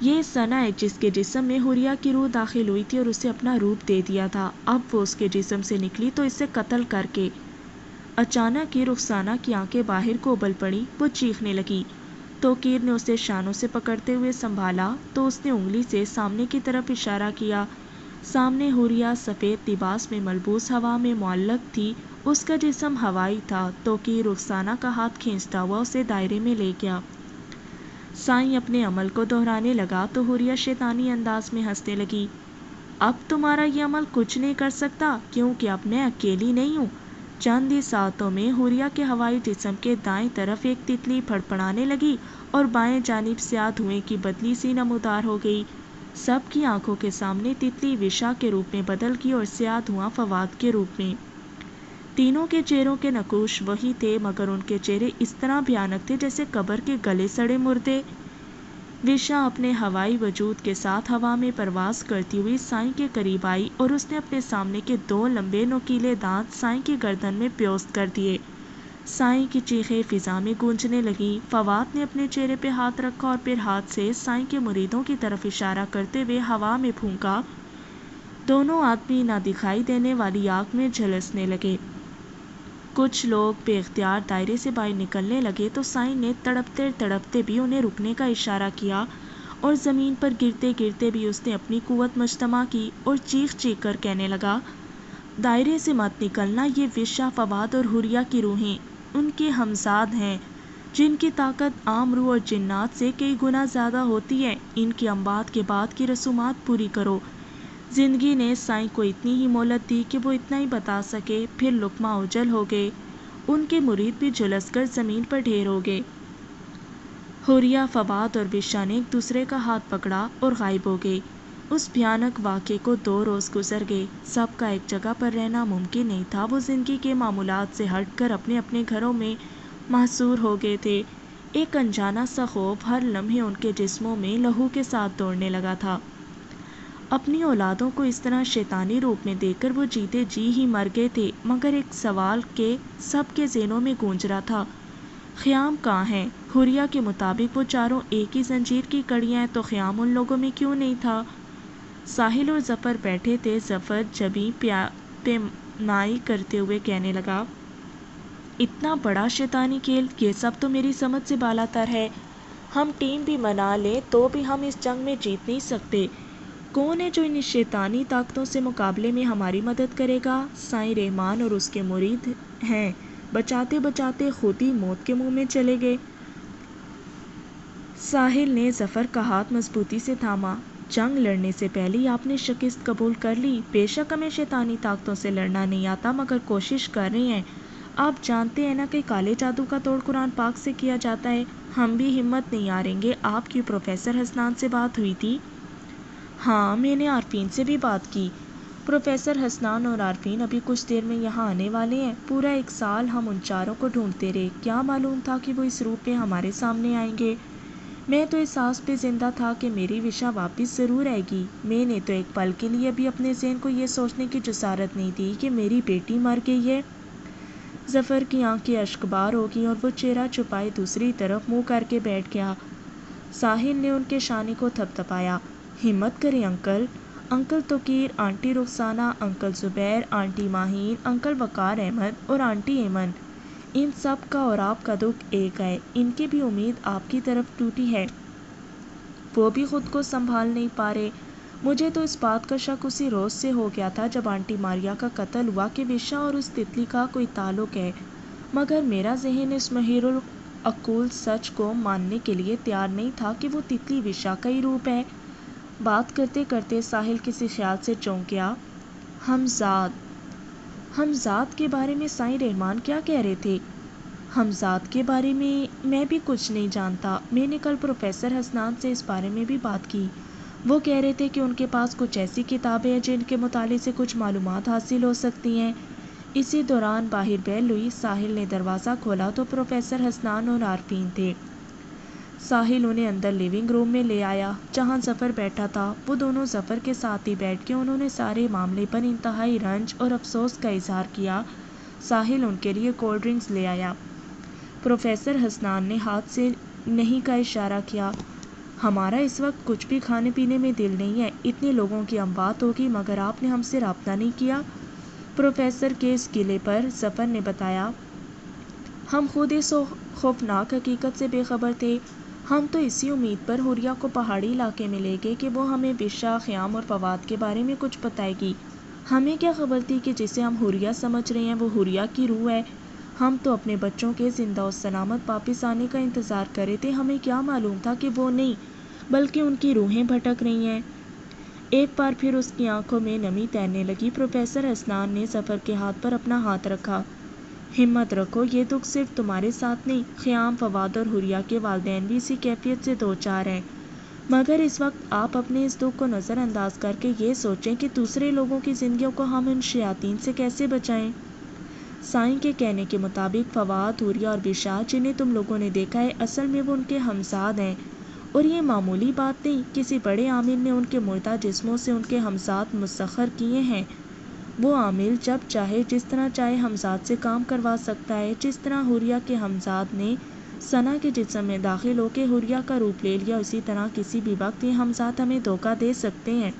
یہ ثنا ہے جس کے جسم میں حوریہ کی روح داخل ہوئی تھی اور اسے اپنا روپ دے دیا تھا، اب وہ اس کے جسم سے نکلی تو اسے قتل کر کے۔ اچانک ہی رخسانہ کی آنکھیں باہر کو ابل پڑی، وہ چیخنے لگی۔ توقیر نے اسے شانوں سے پکڑتے ہوئے سنبھالا تو اس نے انگلی سے سامنے کی طرف اشارہ کیا۔ سامنے حوریہ سفید لباس میں ملبوس ہوا میں معلق تھی، اس کا جسم ہوائی تھا۔ توقیر رخسانہ کا ہاتھ کھینچتا ہوا اسے دائرے میں لے گیا۔ سائیں اپنے عمل کو دہرانے لگا تو حوریہ شیطانی انداز میں ہنسنے لگی، اب تمہارا یہ عمل کچھ نہیں کر سکتا کیونکہ اب میں اکیلی نہیں ہوں۔ چند ہی ساعتوں میں حوریہ کے ہوائی جسم کے دائیں طرف ایک تتلی پھڑپڑانے لگی اور بائیں جانب سیاہ دھوئیں کی بدلی سی نمودار ہو گئی۔ سب کی آنکھوں کے سامنے تتلی وشا کے روپ میں بدل گئی اور سیاہ دھواں فواد کے روپ میں۔ تینوں کے چہروں کے نقوش وہی تھے، مگر ان کے چہرے اس طرح بھیانک تھے جیسے قبر کے گلے سڑے مردے۔ وشا اپنے ہوائی وجود کے ساتھ ہوا میں پرواز کرتی ہوئی سائیں کے قریب آئی اور اس نے اپنے سامنے کے دو لمبے نوکیلے دانت سائیں کی گردن میں پیوست کر دیے۔ سائیں کی چیخیں فضا میں گونجنے لگیں۔ فواد نے اپنے چہرے پہ ہاتھ رکھا اور پھر ہاتھ سے سائیں کے مریدوں کی طرف اشارہ کرتے ہوئے ہوا میں پھونکا۔ دونوں آدمی نہ دکھائی دینے والی آگ میں جھلسنے لگے۔ کچھ لوگ بے اختیار دائرے سے باہر نکلنے لگے تو سائن نے تڑپتے تڑپتے بھی انہیں رکنے کا اشارہ کیا اور زمین پر گرتے گرتے بھی اس نے اپنی قوت مجتمع کی اور چیخ چیخ کر کہنے لگا، دائرے سے مت نکلنا، یہ وشا، فواد اور حریہ کی روحیں ان کے ہمزاد ہیں جن کی طاقت عام روح اور جنات سے کئی گنا زیادہ ہوتی ہے، ان کی اموات کے بعد کی رسومات پوری کرو۔ زندگی نے سائیں کو اتنی ہی مہلت دی کہ وہ اتنا ہی بتا سکے، پھر لقمہ اجل ہو گئے، ان کے مرید بھی جھلس کر زمین پر ڈھیر ہو گئے۔ حریہ، فواد اور وشا نے ایک دوسرے کا ہاتھ پکڑا اور غائب ہو گئے۔ اس بھیانک واقعے کو 2 روز گزر گئے، سب کا ایک جگہ پر رہنا ممکن نہیں تھا، وہ زندگی کے معمولات سے ہٹ کر اپنے اپنے گھروں میں محصور ہو گئے تھے۔ ایک انجانا سا خوف ہر لمحے ان کے جسموں میں لہو کے ساتھ دوڑنے لگا تھا۔ اپنی اولادوں کو اس طرح شیطانی روپ میں دیکھ کر وہ جیتے جی ہی مر گئے تھے، مگر ایک سوال کے سب کے ذہنوں میں گونج رہا تھا، خیام کہاں ہے؟ حریہ کے مطابق وہ چاروں ایک ہی زنجیر کی کڑیاں ہیں، تو خیام ان لوگوں میں کیوں نہیں تھا؟ ساحل اور ظفر بیٹھے تھے، ظفر جبیں پیمائی کرتے ہوئے کہنے لگا، اتنا بڑا شیطانی کھیل، یہ سب تو میری سمجھ سے بالا تر ہے، ہم ٹیم بھی بنا لیں تو بھی ہم اس جنگ میں جیت نہیں سکتے۔ کون ہے جو ان شیطانی طاقتوں سے مقابلے میں ہماری مدد کرے گا؟ سائیں رحمان اور اس کے مرید ہیں۔ بچاتے بچاتے خود ہی موت کے منہ میں چلے گئے۔ ساحل نے ظفر کا ہاتھ مضبوطی سے تھاما، جنگ لڑنے سے پہلے ہی آپ نے شکست قبول کر لی، بے شک ہمیں شیطانی طاقتوں سے لڑنا نہیں آتا، مگر کوشش کر رہے ہیں۔ آپ جانتے ہیں نا کہ کالے جادو کا توڑ قرآن پاک سے کیا جاتا ہے، ہم بھی ہمت نہیں ہاریں گے۔ آپ کی پروفیسر حسنان سے بات ہوئی تھی؟ ہاں، میں نے عارفین سے بھی بات کی۔ پروفیسر حسنان اور عارفین ابھی کچھ دیر میں یہاں آنے والے ہیں۔ پورا 1 سال ہم ان چاروں کو ڈھونڈتے رہے، کیا معلوم تھا کہ وہ اس روپ میں ہمارے سامنے آئیں گے۔ میں تو اس آس پہ زندہ تھا کہ میری وشا واپس ضرور آئے گی۔ میں نے تو ایک پل کے لیے بھی اپنے ذہن کو یہ سوچنے کی جسارت نہیں دی کہ میری بیٹی مر گئی ہے۔ ظفر کی آنکھیں اشکبار ہو گئیں اور وہ چہرہ چھپائے دوسری طرف منہ کر کے بیٹھ گیا۔ ساحل نے ان کے شانے کو تھپ تھپایا، ہمت کریں انکل، انکل توقیر، آنٹی رخسانہ، انکل زبیر، آنٹی ماہین، انکل وقار احمد اور آنٹی ایمن، ان سب کا اور آپ کا دکھ ایک ہے، ان کی بھی امید آپ کی طرف ٹوٹی ہے، وہ بھی خود کو سنبھال نہیں پا رہے۔ مجھے تو اس بات کا شک اسی روز سے ہو گیا تھا جب آنٹی ماریا کا قتل ہوا کہ وشا اور اس تتلی کا کوئی تعلق ہے، مگر میرا ذہن اس محیر العقول سچ کو ماننے کے لیے تیار نہیں تھا کہ وہ تتلی وشا کا ہی روپ ہے۔ بات کرتے کرتے ساحل کسی خیال سے چونک گیا۔ ہمزاد کے بارے میں سائیں رحمان کیا کہہ رہے تھے؟ ہمزاد کے بارے میں بھی کچھ نہیں جانتا، میں نے کل پروفیسر حسنان سے اس بارے میں بھی بات کی، وہ کہہ رہے تھے کہ ان کے پاس کچھ ایسی کتابیں ہیں جن کے مطالعے سے کچھ معلومات حاصل ہو سکتی ہیں۔ اسی دوران باہر بیل ہوئی، ساحل نے دروازہ کھولا تو پروفیسر حسنان اور عارفین تھے۔ ساحل انہیں اندر لیونگ روم میں لے آیا جہاں ظفر بیٹھا تھا، وہ دونوں ظفر کے ساتھ ہی بیٹھ کے انہوں نے سارے معاملے پر انتہائی رنج اور افسوس کا اظہار کیا۔ ساحل ان کے لیے کولڈ ڈرنکس لے آیا۔ پروفیسر حسنان نے ہاتھ سے نہیں کا اشارہ کیا، ہمارا اس وقت کچھ بھی کھانے پینے میں دل نہیں ہے، اتنے لوگوں کی اموات ہوگی مگر آپ نے ہم سے رابطہ نہیں کیا۔ پروفیسر کے اس گلے پر ظفر نے بتایا، ہم خود اس خوفناک حقیقت سے بے خبر تھے، ہم تو اسی امید پر حریہ کو پہاڑی علاقے میں لے گئے کہ وہ ہمیں وشا، خیام اور فواد کے بارے میں کچھ بتائے گی، ہمیں کیا خبر تھی کہ جسے ہم حریہ سمجھ رہے ہیں وہ حریہ کی روح ہے، ہم تو اپنے بچوں کے زندہ و سلامت واپس آنے کا انتظار کر رہے تھے، ہمیں کیا معلوم تھا کہ وہ نہیں بلکہ ان کی روحیں بھٹک رہی ہیں۔ ایک بار پھر اس کی آنکھوں میں نمی تیرنے لگی۔ پروفیسر حسنان نے ظفر کے ہاتھ پر اپنا ہاتھ رکھا، ہمت رکھو، یہ دکھ صرف تمہارے ساتھ نہیں، خیام، فواد اور حریہ کے والدین بھی اسی کیفیت سے دوچار ہیں، مگر اس وقت آپ اپنے اس دکھ کو نظر انداز کر کے یہ سوچیں کہ دوسرے لوگوں کی زندگیوں کو ہم ان شیاطین سے کیسے بچائیں۔ سائیں کے کہنے کے مطابق فواد، حریہ اور وشا جنہیں تم لوگوں نے دیکھا ہے، اصل میں وہ ان کے ہمزاد ہیں، اور یہ معمولی بات نہیں، کسی بڑے عامل نے ان کے مردہ جسموں سے ان کے ہمزاد مسخر کیے ہیں۔ وہ عامل جب چاہے جس طرح چاہے ہمزاد سے کام کروا سکتا ہے، جس طرح حریہ کے ہمزاد نے ثنا کے جسم میں داخل ہو کے حریہ کا روپ لے لیا، اسی طرح کسی بھی وقت یہ ہمزاد ہمیں دھوکہ دے سکتے ہیں۔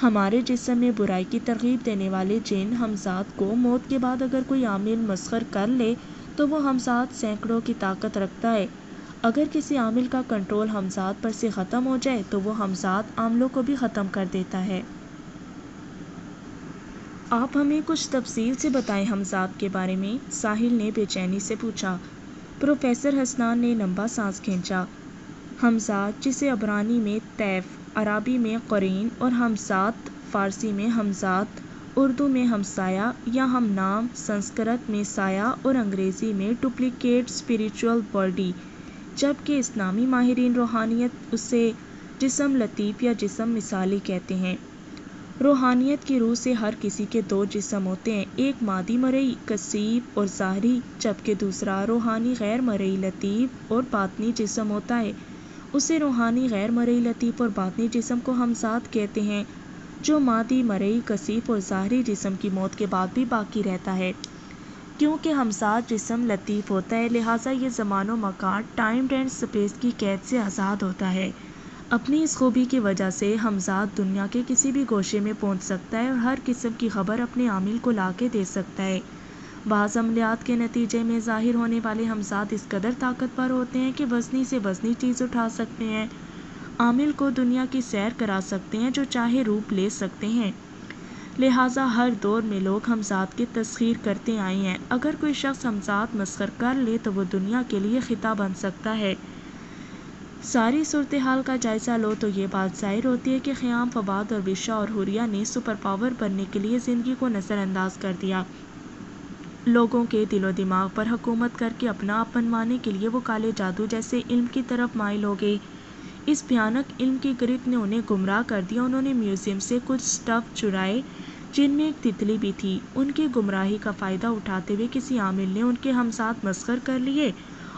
ہمارے جسم میں برائی کی ترغیب دینے والے جن ہمزاد کو موت کے بعد اگر کوئی عامل مسخر کر لے تو وہ ہمزاد سینکڑوں کی طاقت رکھتا ہے۔ اگر کسی عامل کا کنٹرول ہمزاد پر سے ختم ہو جائے تو وہ ہمزاد عاملوں کو بھی ختم کر دیتا ہے۔ آپ ہمیں کچھ تفصیل سے بتائیں ہمزاد کے بارے میں، ساحل نے بے چینی سے پوچھا۔ پروفیسر حسنان نے لمبا سانس کھینچا۔ ہمزاد، جسے عبرانی میں طیف، عربی میں قرین اور ہمزات فارسی میں ہمزات، اردو میں ہمسایہ یا ہم نام، سنسکرت میں سایہ اور انگریزی میں ڈپلیکیٹ اسپریچول باڈی، جبکہ اسلامی ماہرین روحانیت اسے جسم لطیف یا جسم مثالی کہتے ہیں۔ روحانیت کی روح سے ہر کسی کے دو جسم ہوتے ہیں، ایک مادی مرئی کثیف اور ظاہری، جبکہ دوسرا روحانی غیر مرئی لطیف اور باطنی جسم ہوتا ہے۔ اسے روحانی غیر مرئی لطیف اور باطنی جسم کو ہمزاد کہتے ہیں، جو مادی مرئی کثیف اور ظاہری جسم کی موت کے بعد بھی باقی رہتا ہے۔ کیونکہ ہمزاد جسم لطیف ہوتا ہے، لہٰذا یہ زمان و مکان، ٹائم اینڈ اسپیس کی قید سے آزاد ہوتا ہے۔ اپنی اس خوبی کی وجہ سے ہمزاد دنیا کے کسی بھی گوشے میں پہنچ سکتا ہے اور ہر قسم کی خبر اپنے عامل کو لا کے دے سکتا ہے۔ بعض عملیات کے نتیجے میں ظاہر ہونے والے ہمزاد اس قدر طاقتور ہوتے ہیں کہ وزنی سے وزنی چیز اٹھا سکتے ہیں، عامل کو دنیا کی سیر کرا سکتے ہیں، جو چاہے روپ لے سکتے ہیں۔ لہٰذا ہر دور میں لوگ ہمزاد کی تسخیر کرتے آئے ہیں۔ اگر کوئی شخص ہمزاد مسخر کر لے تو وہ دنیا کے لیے خطہ بن سکتا ہے۔ ساری صورتحال کا جائزہ لو تو یہ بات ظاہر ہوتی ہے کہ خیام، فواد اور وشا اور حوریہ نے سپر پاور بننے کے لیے زندگی کو نظر انداز کر دیا۔ لوگوں کے دل و دماغ پر حکومت کر کے اپنا آپ بنوانے کے لیے وہ کالے جادو جیسے علم کی طرف مائل ہو گئے۔ اس بھیانک علم کی گرفت نے انہیں گمراہ کر دیا۔ انہوں نے میوزیم سے کچھ سٹف چرائے جن میں ایک تتلی بھی تھی۔ ان کی گمراہی کا فائدہ اٹھاتے ہوئے کسی عامل نے ان کے ہمزاد مسخر کر لیے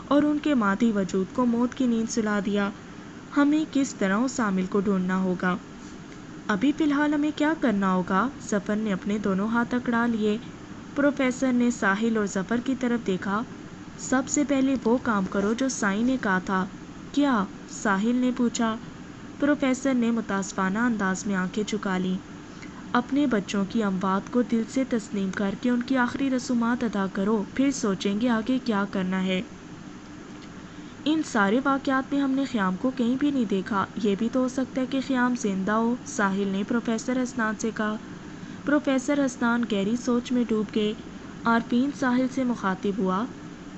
اور ان کے مادی وجود کو موت کی نیند سلا دیا۔ ہمیں کس طرح اس عامل کو ڈھونڈنا ہوگا؟ ابھی فی الحال ہمیں کیا کرنا ہوگا؟ ظفر نے اپنے دونوں ہاتھ اکڑا لیے۔ پروفیسر نے ساحل اور ظفر کی طرف دیکھا۔ سب سے پہلے وہ کام کرو جو سائی نے کہا تھا۔ کیا؟ ساحل نے پوچھا۔ پروفیسر نے متاسفانہ انداز میں آنکھیں جھکا لیں۔ اپنے بچوں کی اموات کو دل سے تسلیم کر کے ان کی آخری رسومات ادا کرو، پھر سوچیں گے آگے کیا کرنا ہے۔ ان سارے واقعات میں ہم نے خیام کو کہیں بھی نہیں دیکھا۔ یہ بھی تو ہو سکتا ہے کہ خیام زندہ ہو، ساحل نے پروفیسر حسنان سے کہا۔ پروفیسر حسنان گہری سوچ میں ڈوب گئے۔ عارفین ساحل سے مخاطب ہوا۔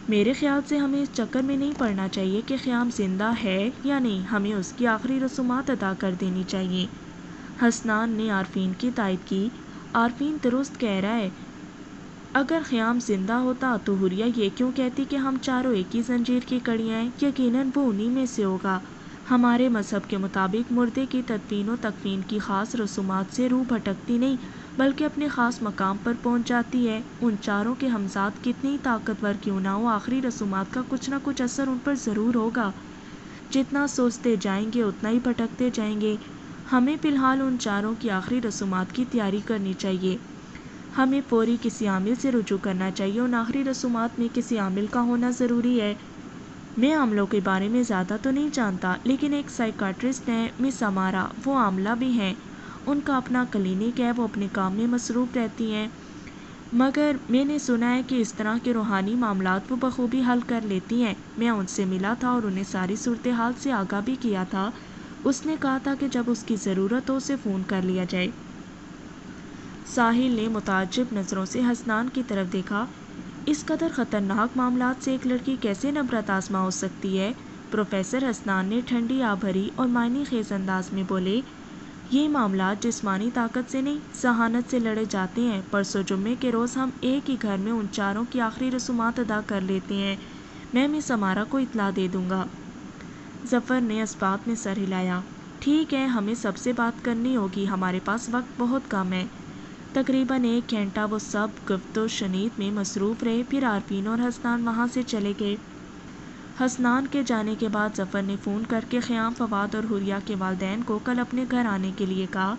میرے خیال سے ہمیں اس چکر میں نہیں پڑنا چاہیے کہ خیام زندہ ہے یا نہیں، ہمیں اس کی آخری رسومات ادا کر دینی چاہیے۔ حسنان نے عارفین کی تائید کی۔ عارفین درست کہہ رہا ہے۔ اگر خیام زندہ ہوتا تو حوریہ یہ کیوں کہتی کہ ہم چاروں ایک ہی زنجیر کی کڑیاں ہیں؟ یقیناً وہ انہی میں سے ہوگا۔ ہمارے مذہب کے مطابق مردے کی تدفین و تکفین کی خاص رسومات سے روح بھٹکتی نہیں بلکہ اپنے خاص مقام پر پہنچ جاتی ہے۔ ان چاروں کے ہمزاد کتنی ہی طاقتور کیوں نہ ہو، آخری رسومات کا کچھ نہ کچھ اثر ان پر ضرور ہوگا۔ جتنا سوچتے جائیں گے اتنا ہی بھٹکتے جائیں گے۔ ہمیں فی الحال ان چاروں کی آخری رسومات کی تیاری کرنی چاہیے۔ ہمیں فوری کسی عامل سے رجوع کرنا چاہیے۔ ان آخری رسومات میں کسی عامل کا ہونا ضروری ہے۔ میں عاملوں کے بارے میں زیادہ تو نہیں جانتا، لیکن ایک سائیکاٹرسٹ ہیں مس امارا، وہ عاملہ بھی ہیں۔ ان کا اپنا کلینک ہے، وہ اپنے کام میں مصروف رہتی ہیں، مگر میں نے سنا ہے کہ اس طرح کے روحانی معاملات وہ بخوبی حل کر لیتی ہیں۔ میں ان سے ملا تھا اور انہیں ساری صورتحال سے آگاہ بھی کیا تھا۔ اس نے کہا تھا کہ جب اس کی ضرورت ہو اسے فون کر لیا جائے۔ ساحل نے متعجب نظروں سے حسنان کی طرف دیکھا۔ اس قدر خطرناک معاملات سے ایک لڑکی کیسے نبرت آزما ہو سکتی ہے؟ پروفیسر حسنان نے ٹھنڈی آہ بھری اور معنی خیز انداز میں بولے، یہ معاملات جسمانی طاقت سے نہیں، ذہانت سے لڑے جاتے ہیں۔ پرسوں جمعے کے روز ہم ایک ہی گھر میں ان چاروں کی آخری رسومات ادا کر لیتے ہیں۔ میں مس امارا کو اطلاع دے دوں گا۔ ظفر نے اس بات میں سر ہلایا۔ ٹھیک ہے، ہمیں سب سے بات کرنی ہوگی، ہمارے پاس وقت بہت کم ہے۔ تقریباً 1 گھنٹہ وہ سب گفت و شنید میں مصروف رہے، پھر عارفین اور حسنان وہاں سے چلے گئے۔ حسنان کے جانے کے بعد ظفر نے فون کر کے خیام، فواد اور حوریہ کے والدین کو کل اپنے گھر آنے کے لیے کہا۔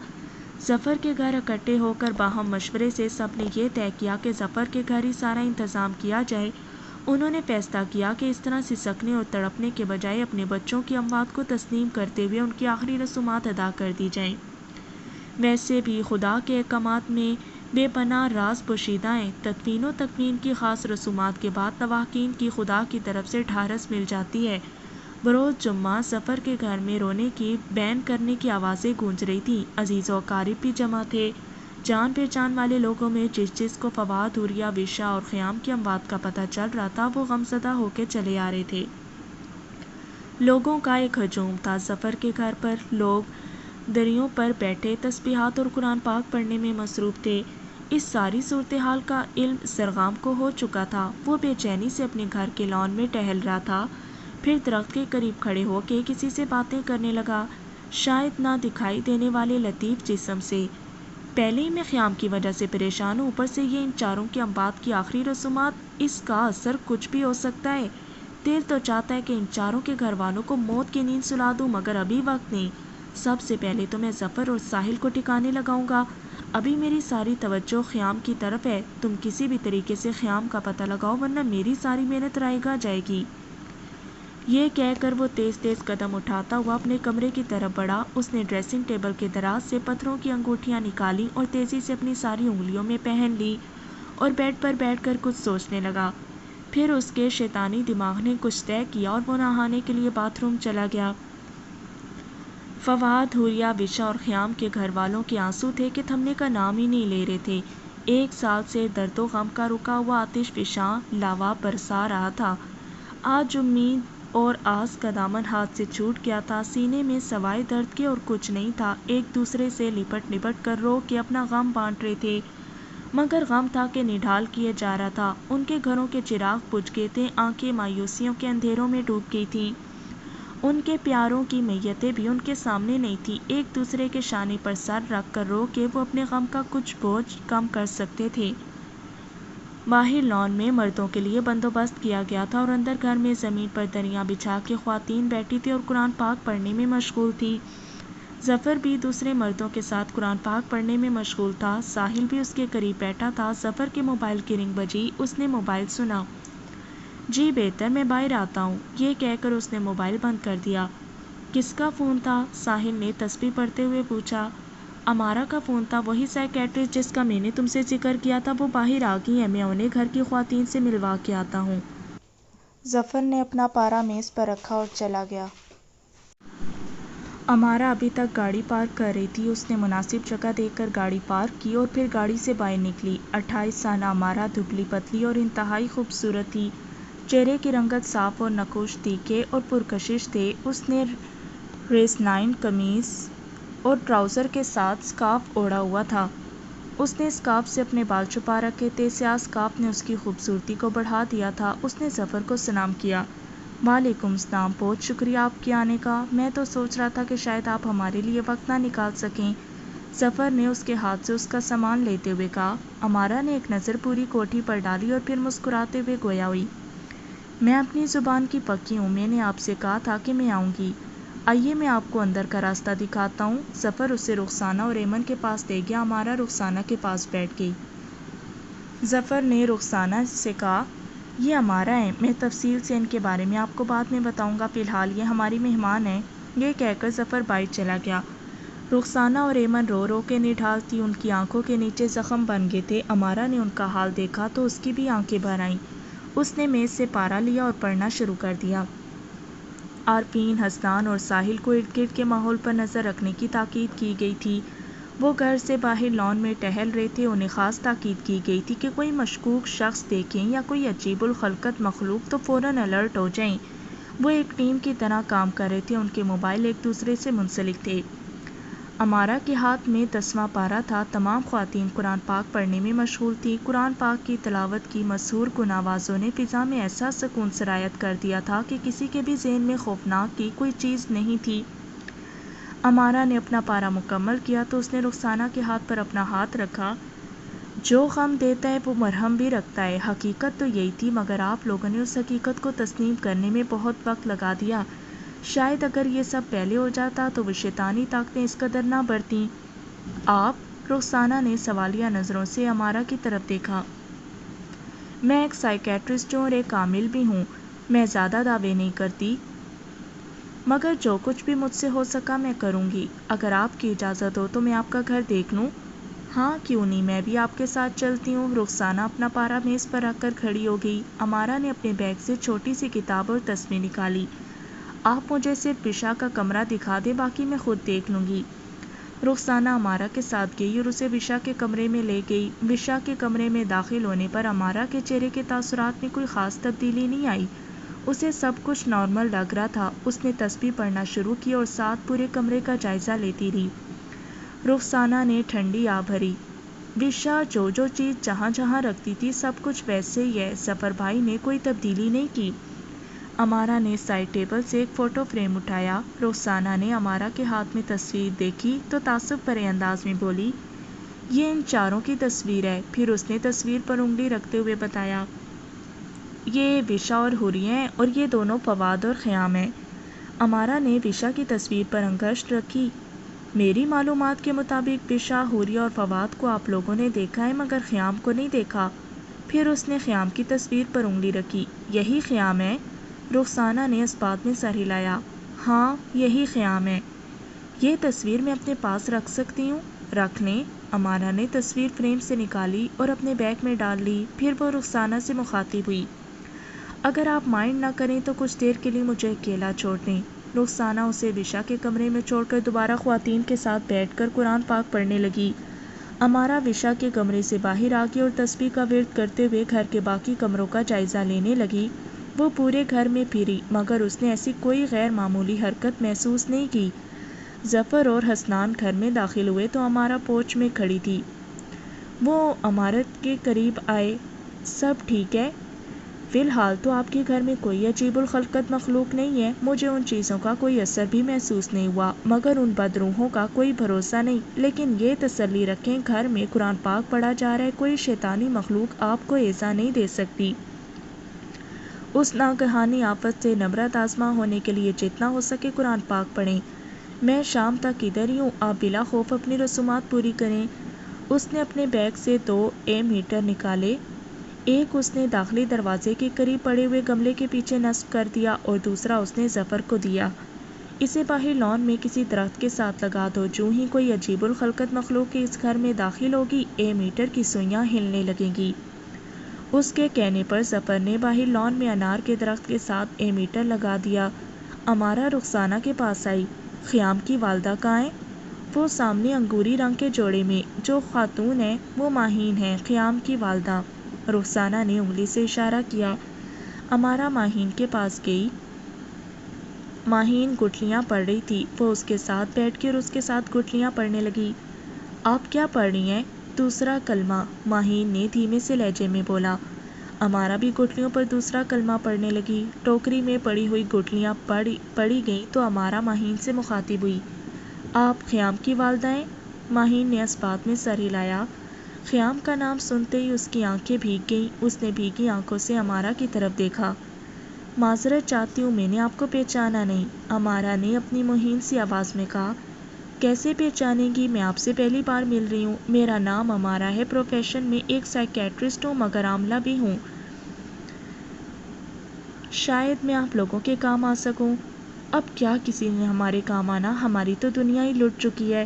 ظفر کے گھر اکٹھے ہو کر باہم مشورے سے سب نے یہ طے کیا کہ ظفر کے گھر ہی سارا انتظام کیا جائے۔ انہوں نے فیصلہ کیا کہ اس طرح سسکنے اور تڑپنے کے بجائے اپنے بچوں کی اموات کو تسلیم کرتے ہوئے ان کی آخری رسومات ادا کر دی جائیں۔ ویسے بھی خدا کے احکامات میں بے پناہ راز پوشیدہ ہیں۔ تدفین و تکفین کی خاص رسومات کے بعد نواقین کی خدا کی طرف سے ڈھارس مل جاتی ہے۔ بروز جمعہ ظفر کے گھر میں رونے کی، بین کرنے کی آوازیں گونج رہی تھیں۔ عزیز و اقارب بھی جمع تھے۔ جان پہچان والے لوگوں میں جس کو فواد، حوریہ، وشا اور خیام کی اموات کا پتہ چل رہا تھا، وہ غمزدہ ہو کے چلے آ رہے تھے۔ لوگوں کا ایک ہجوم تھا ظفر کے گھر پر۔ لوگ دریوں پر بیٹھے تسبیحات اور قرآن پاک پڑھنے میں مصروف تھے۔ اس ساری صورتحال کا علم سرغام کو ہو چکا تھا۔ وہ بے چینی سے اپنے گھر کے لان میں ٹہل رہا تھا، پھر درخت کے قریب کھڑے ہو کے کسی سے باتیں کرنے لگا، شاید نہ دکھائی دینے والے لطیف جسم سے۔ پہلے ہی میں خیام کی وجہ سے پریشان ہوں، اوپر سے یہ ان چاروں کی اموات کی آخری رسومات، اس کا اثر کچھ بھی ہو سکتا ہے۔ دل تو چاہتا ہے کہ ان چاروں کے گھر والوں کو موت کی نیند سلا دوں، مگر ابھی وقت نہیں۔ سب سے پہلے تو میں ظفر اور ساحل کو ٹھکانے لگاؤں گا۔ ابھی میری ساری توجہ خیام کی طرف ہے۔ تم کسی بھی طریقے سے خیام کا پتہ لگاؤ، ورنہ میری ساری محنت رائے گا جائے گی۔ یہ کہہ کر وہ تیز تیز قدم اٹھاتا ہوا اپنے کمرے کی طرف بڑھا۔ اس نے ڈریسنگ ٹیبل کے دراز سے پتھروں کی انگوٹھیاں نکالیں اور تیزی سے اپنی ساری انگلیوں میں پہن لی اور بیڈ پر بیٹھ کر کچھ سوچنے لگا۔ پھر اس کے شیطانی دماغ نے کچھ طے کیا اور وہ نہانے کے لیے باتھ روم چلا گیا۔ فواد، حوریہ، وشا اور خیام کے گھر والوں کے آنسو تھے کہ تھمنے کا نام ہی نہیں لے رہے تھے۔ 1 سال سے درد و غم کا رکا ہوا آتش فشاں لاوا برسا رہا تھا۔ آج امید اور آس کا دامن ہاتھ سے چھوٹ گیا تھا۔ سینے میں سوائے درد کے اور کچھ نہیں تھا۔ ایک دوسرے سے لپٹ لپٹ کر رو کے اپنا غم بانٹ رہے تھے، مگر غم تھا کہ نڈھال کیے جا رہا تھا۔ ان کے گھروں کے چراغ بجھ گئے تھے، آنکھیں مایوسیوں کے اندھیروں میں ڈوب گئی تھیں۔ ان کے پیاروں کی میتیں بھی ان کے سامنے نہیں تھیں۔ ایک دوسرے کے شانے پر سر رکھ کر رو کے وہ اپنے غم کا کچھ بوجھ کم کر سکتے تھے۔ باہر لان میں مردوں کے لیے بندوبست کیا گیا تھا اور اندر گھر میں زمین پر دریاں بچھا کے خواتین بیٹھی تھیں اور قرآن پاک پڑھنے میں مشغول تھیں۔ ظفر بھی دوسرے مردوں کے ساتھ قرآن پاک پڑھنے میں مشغول تھا۔ ساحل بھی اس کے قریب بیٹھا تھا۔ ظفر کے موبائل کی رنگ بجی۔ اس نے موبائل سنا۔ جی بہتر، میں باہر آتا ہوں، یہ کہہ کر اس نے موبائل بند کر دیا۔ کس کا فون تھا؟ ساحل نے تسبیح پڑھتے ہوئے پوچھا۔ امارا کا فون تھا، وہی سائیکیٹرسٹ جس کا میں نے تم سے ذکر کیا تھا۔ وہ باہر آ گئی ہیں، میں انہیں گھر کی خواتین سے ملوا کے آتا ہوں۔ ظفر نے اپنا پارا میز پر رکھا اور چلا گیا۔ امارا ابھی تک گاڑی پارک کر رہی تھی۔ اس نے مناسب جگہ دیکھ کر گاڑی پارک کی اور پھر گاڑی سے باہر نکلی۔ 28 سالہ امارا دبلی پتلی اور انتہائی خوبصورت تھی۔ چہرے کی رنگت صاف اور نقوش تیکھے اور پرکشش تھے۔ اس نے ریسنائن قمیص اور ٹراؤزر کے ساتھ سکارف اوڑھا ہوا تھا۔ اس نے سکارف سے اپنے بال چھپا رکھے تھے۔ سیاہ سکارف نے اس کی خوبصورتی کو بڑھا دیا تھا۔ اس نے ظفر کو سلام کیا۔ وعلیکم السلام، بہت شکریہ آپ کے آنے کا۔ میں تو سوچ رہا تھا کہ شاید آپ ہمارے لیے وقت نہ نکال سکیں۔ ظفر نے اس کے ہاتھ سے اس کا سامان لیتے ہوئے کہا۔ امارا نے ایک نظر پوری کوٹھی پر ڈالی اور پھر مسکراتے ہوئے گویا ہوئی۔ میں اپنی زبان کی پکی ہوں، میں نے آپ سے کہا تھا کہ میں آؤں گی۔ آئیے میں آپ کو اندر کا راستہ دکھاتا ہوں۔ ظفر اسے رخسانہ اور ایمن کے پاس لے گیا۔ امارا رخسانہ کے پاس بیٹھ گئی۔ ظفر نے رخسانہ سے کہا، یہ امارا ہیں، میں تفصیل سے ان کے بارے میں آپ کو بعد میں بتاؤں گا، فی الحال یہ ہماری مہمان ہیں۔ یہ کہہ کر ظفر باہر چلا گیا۔ رخسانہ اور ایمن رو رو کے نڈھال تھی، ان کی آنکھوں کے نیچے زخم بن گئے تھے۔ امارا نے ان کا حال دیکھا تو اس کی بھی آنکھیں بھر آئیں۔ اس نے میز سے پارا لیا اور پڑھنا شروع کر دیا۔ عارفین، حسنان اور ساحل کو ارد گرد کے ماحول پر نظر رکھنے کی تاکید کی گئی تھی۔ وہ گھر سے باہر لان میں ٹہل رہے تھے۔ انہیں خاص تاکید کی گئی تھی کہ کوئی مشکوک شخص دیکھیں یا کوئی عجیب الخلقت مخلوق تو فوراً الرٹ ہو جائیں۔ وہ ایک ٹیم کی طرح کام کر رہے تھے، ان کے موبائل ایک دوسرے سے منسلک تھے۔ امارا کے ہاتھ میں 10واں پارا تھا۔ تمام خواتین قرآن پاک پڑھنے میں مشغول تھیں۔ قرآن پاک کی تلاوت کی مسحور کن آوازوں نے فضا میں ایسا سکون سرایت کر دیا تھا کہ کسی کے بھی ذہن میں خوفناک کی کوئی چیز نہیں تھی۔ امارا نے اپنا پارا مکمل کیا تو اس نے رخسانہ کے ہاتھ پر اپنا ہاتھ رکھا۔ جو غم دیتا ہے وہ مرہم بھی رکھتا ہے، حقیقت تو یہی تھی، مگر آپ لوگوں نے اس حقیقت کو تسلیم کرنے میں بہت وقت لگا دیا۔ شاید اگر یہ سب پہلے ہو جاتا تو وہ شیطانی طاقتیں اس قدر نہ بڑھتیں۔ آپ؟ رخسانہ نے سوالیہ نظروں سے امارا کی طرف دیکھا۔ میں ایک سائیکیٹرسٹ ہوں اور ایک عامل بھی ہوں، میں زیادہ دعوے نہیں کرتی۔ مگر جو کچھ بھی مجھ سے ہو سکا میں کروں گی۔ اگر آپ کی اجازت ہو تو میں آپ کا گھر دیکھ لوں؟ ہاں کیوں نہیں، میں بھی آپ کے ساتھ چلتی ہوں۔ رخسانہ اپنا پارا میز پر رکھ کر کھڑی ہو گئی۔ امارا نے اپنے بیگ سے چھوٹی سی کتاب اور تصویر نکالی۔ آپ مجھے صرف وشا کا کمرہ دکھا دیں، باقی میں خود دیکھ لوں گی۔ رخسانہ امارا کے ساتھ گئی اور اسے وشا کے کمرے میں لے گئی۔ وشا کے کمرے میں داخل ہونے پر امارا کے چہرے کے تاثرات میں کوئی خاص تبدیلی نہیں آئی۔ اسے سب کچھ نارمل لگ رہا تھا۔ اس نے تسبیح پڑھنا شروع کی اور ساتھ پورے کمرے کا جائزہ لیتی رہی۔ رخسانہ نے ٹھنڈی آہ بھری۔ وشا جو چیز جہاں جہاں رکھتی تھی سب کچھ ویسے ہی ہے، ظفر بھائی نے کوئی تبدیلی نہیں کی۔ امارا نے سائڈ ٹیبل سے ایک فوٹو فریم اٹھایا۔ رخسانہ نے امارا کے ہاتھ میں تصویر دیکھی تو تعصب بھرے انداز میں بولی، یہ ان چاروں کی تصویر ہے۔ پھر اس نے تصویر پر انگلی رکھتے ہوئے بتایا، یہ وشا اور حوری ہیں اور یہ دونوں فواد اور خیام ہیں۔ امارا نے وشا کی تصویر پر انگشت رکھی۔ میری معلومات کے مطابق وشا، حوری اور فواد کو آپ لوگوں نے دیکھا ہے مگر خیام کو نہیں دیکھا۔ پھر اس نے خیام کی تصویر پر انگلی رکھی۔ یہی خیام ہے؟ رخسانہ نے اس بات میں سر ہلایا۔ ہاں یہی خیام ہے۔ یہ تصویر میں اپنے پاس رکھ سکتی ہوں؟ رکھ لیں۔ امارا نے تصویر فریم سے نکالی اور اپنے بیگ میں ڈال لی۔ پھر وہ رخسانہ سے مخاطب ہوئی، اگر آپ مائنڈ نہ کریں تو کچھ دیر کے لیے مجھے اکیلا چھوڑ دیں۔ رخسانہ اسے وشا کے کمرے میں چھوڑ کر دوبارہ خواتین کے ساتھ بیٹھ کر قرآن پاک پڑھنے لگی۔ امارا وشا کے کمرے سے باہر آ گئی اور تسبیح کا ورد کرتے ہوئے گھر کے باقی کمروں کا جائزہ لینے لگی۔ وہ پورے گھر میں پھری مگر اس نے ایسی کوئی غیر معمولی حرکت محسوس نہیں کی۔ ظفر اور حسنان گھر میں داخل ہوئے تو امارا پورچ میں کھڑی تھی۔ وہ عمارت کے قریب آئے۔ سب ٹھیک ہے؟ فی الحال تو آپ کے گھر میں کوئی عجیب الخلقت مخلوق نہیں ہے۔ مجھے ان چیزوں کا کوئی اثر بھی محسوس نہیں ہوا مگر ان بدروحوں کا کوئی بھروسہ نہیں۔ لیکن یہ تسلی رکھیں گھر میں قرآن پاک پڑھا جا رہا ہے، کوئی شیطانی مخلوق آپ کو ایذا نہیں دے سکتی۔ اس ناگہانی آفت سے نبرد آزما ہونے کے لیے جتنا ہو سکے قرآن پاک پڑھیں۔ میں شام تک ادھر ہی ہوں، آپ بلا خوف اپنی رسومات پوری کریں۔ اس نے اپنے بیگ سے 2 میٹر نکالے۔ ایک اس نے داخلی دروازے کے قریب پڑے ہوئے گملے کے پیچھے نصب کر دیا اور دوسرا اس نے ظفر کو دیا۔ اسے باہر لان میں کسی درخت کے ساتھ لگا دو۔ جو ہی کوئی عجیب الخلقت مخلوق اس گھر میں داخل ہوگی، میٹر کی سوئیاں ہلنے لگیں گی۔ اس کے کہنے پر ظفر نے باہر لان میں انار کے درخت کے ساتھ میٹر لگا دیا۔ امارا رخسانہ کے پاس آئی۔ خیام کی والدہ کہاں ہیں؟ وہ سامنے انگوری رنگ کے جوڑے میں۔ جو خاتون ہے وہ ماہین ہے، خیام کی والدہ۔ رخسانہ نے انگلی سے اشارہ کیا۔ امارا ماہین کے پاس گئی۔ ماہین گٹھلیاں پڑھ رہی تھی۔ وہ اس کے ساتھ بیٹھ کر اس کے ساتھ گٹھلیاں پڑھنے لگی۔ آپ کیا پڑھ رہی ہیں؟ دوسرا کلمہ، ماہین نے دھیمے سے لہجے میں بولا۔ امارا بھی گٹھلیوں پر دوسرا کلمہ پڑھنے لگی۔ ٹوکری میں پڑی ہوئی گٹھلیاں پڑھی گئیں تو امارا ماہین سے مخاطب ہوئی، آپ خیام کی والدہ ہیں؟ ماہین نے اس بات میں سر ہلایا۔ خیام کا نام سنتے ہی اس کی آنکھیں بھیگ گئیں۔ اس نے بھیگی آنکھوں سے امارا کی طرف دیکھا۔ معذرت چاہتی ہوں، میں نے آپ کو پہچانا نہیں، امارا نے اپنی مہین سی آواز میں کہا۔ کیسے پہچانیں گی، میں آپ سے پہلی بار مل رہی ہوں۔ میرا نام امارا ہے، پروفیشن میں ایک سائیکیٹرسٹ ہوں مگر عاملہ بھی ہوں۔ شاید میں آپ لوگوں کے کام آ سکوں۔ اب کیا کسی نے ہمارے کام آنا، ہماری تو دنیا ہی لٹ چکی ہے۔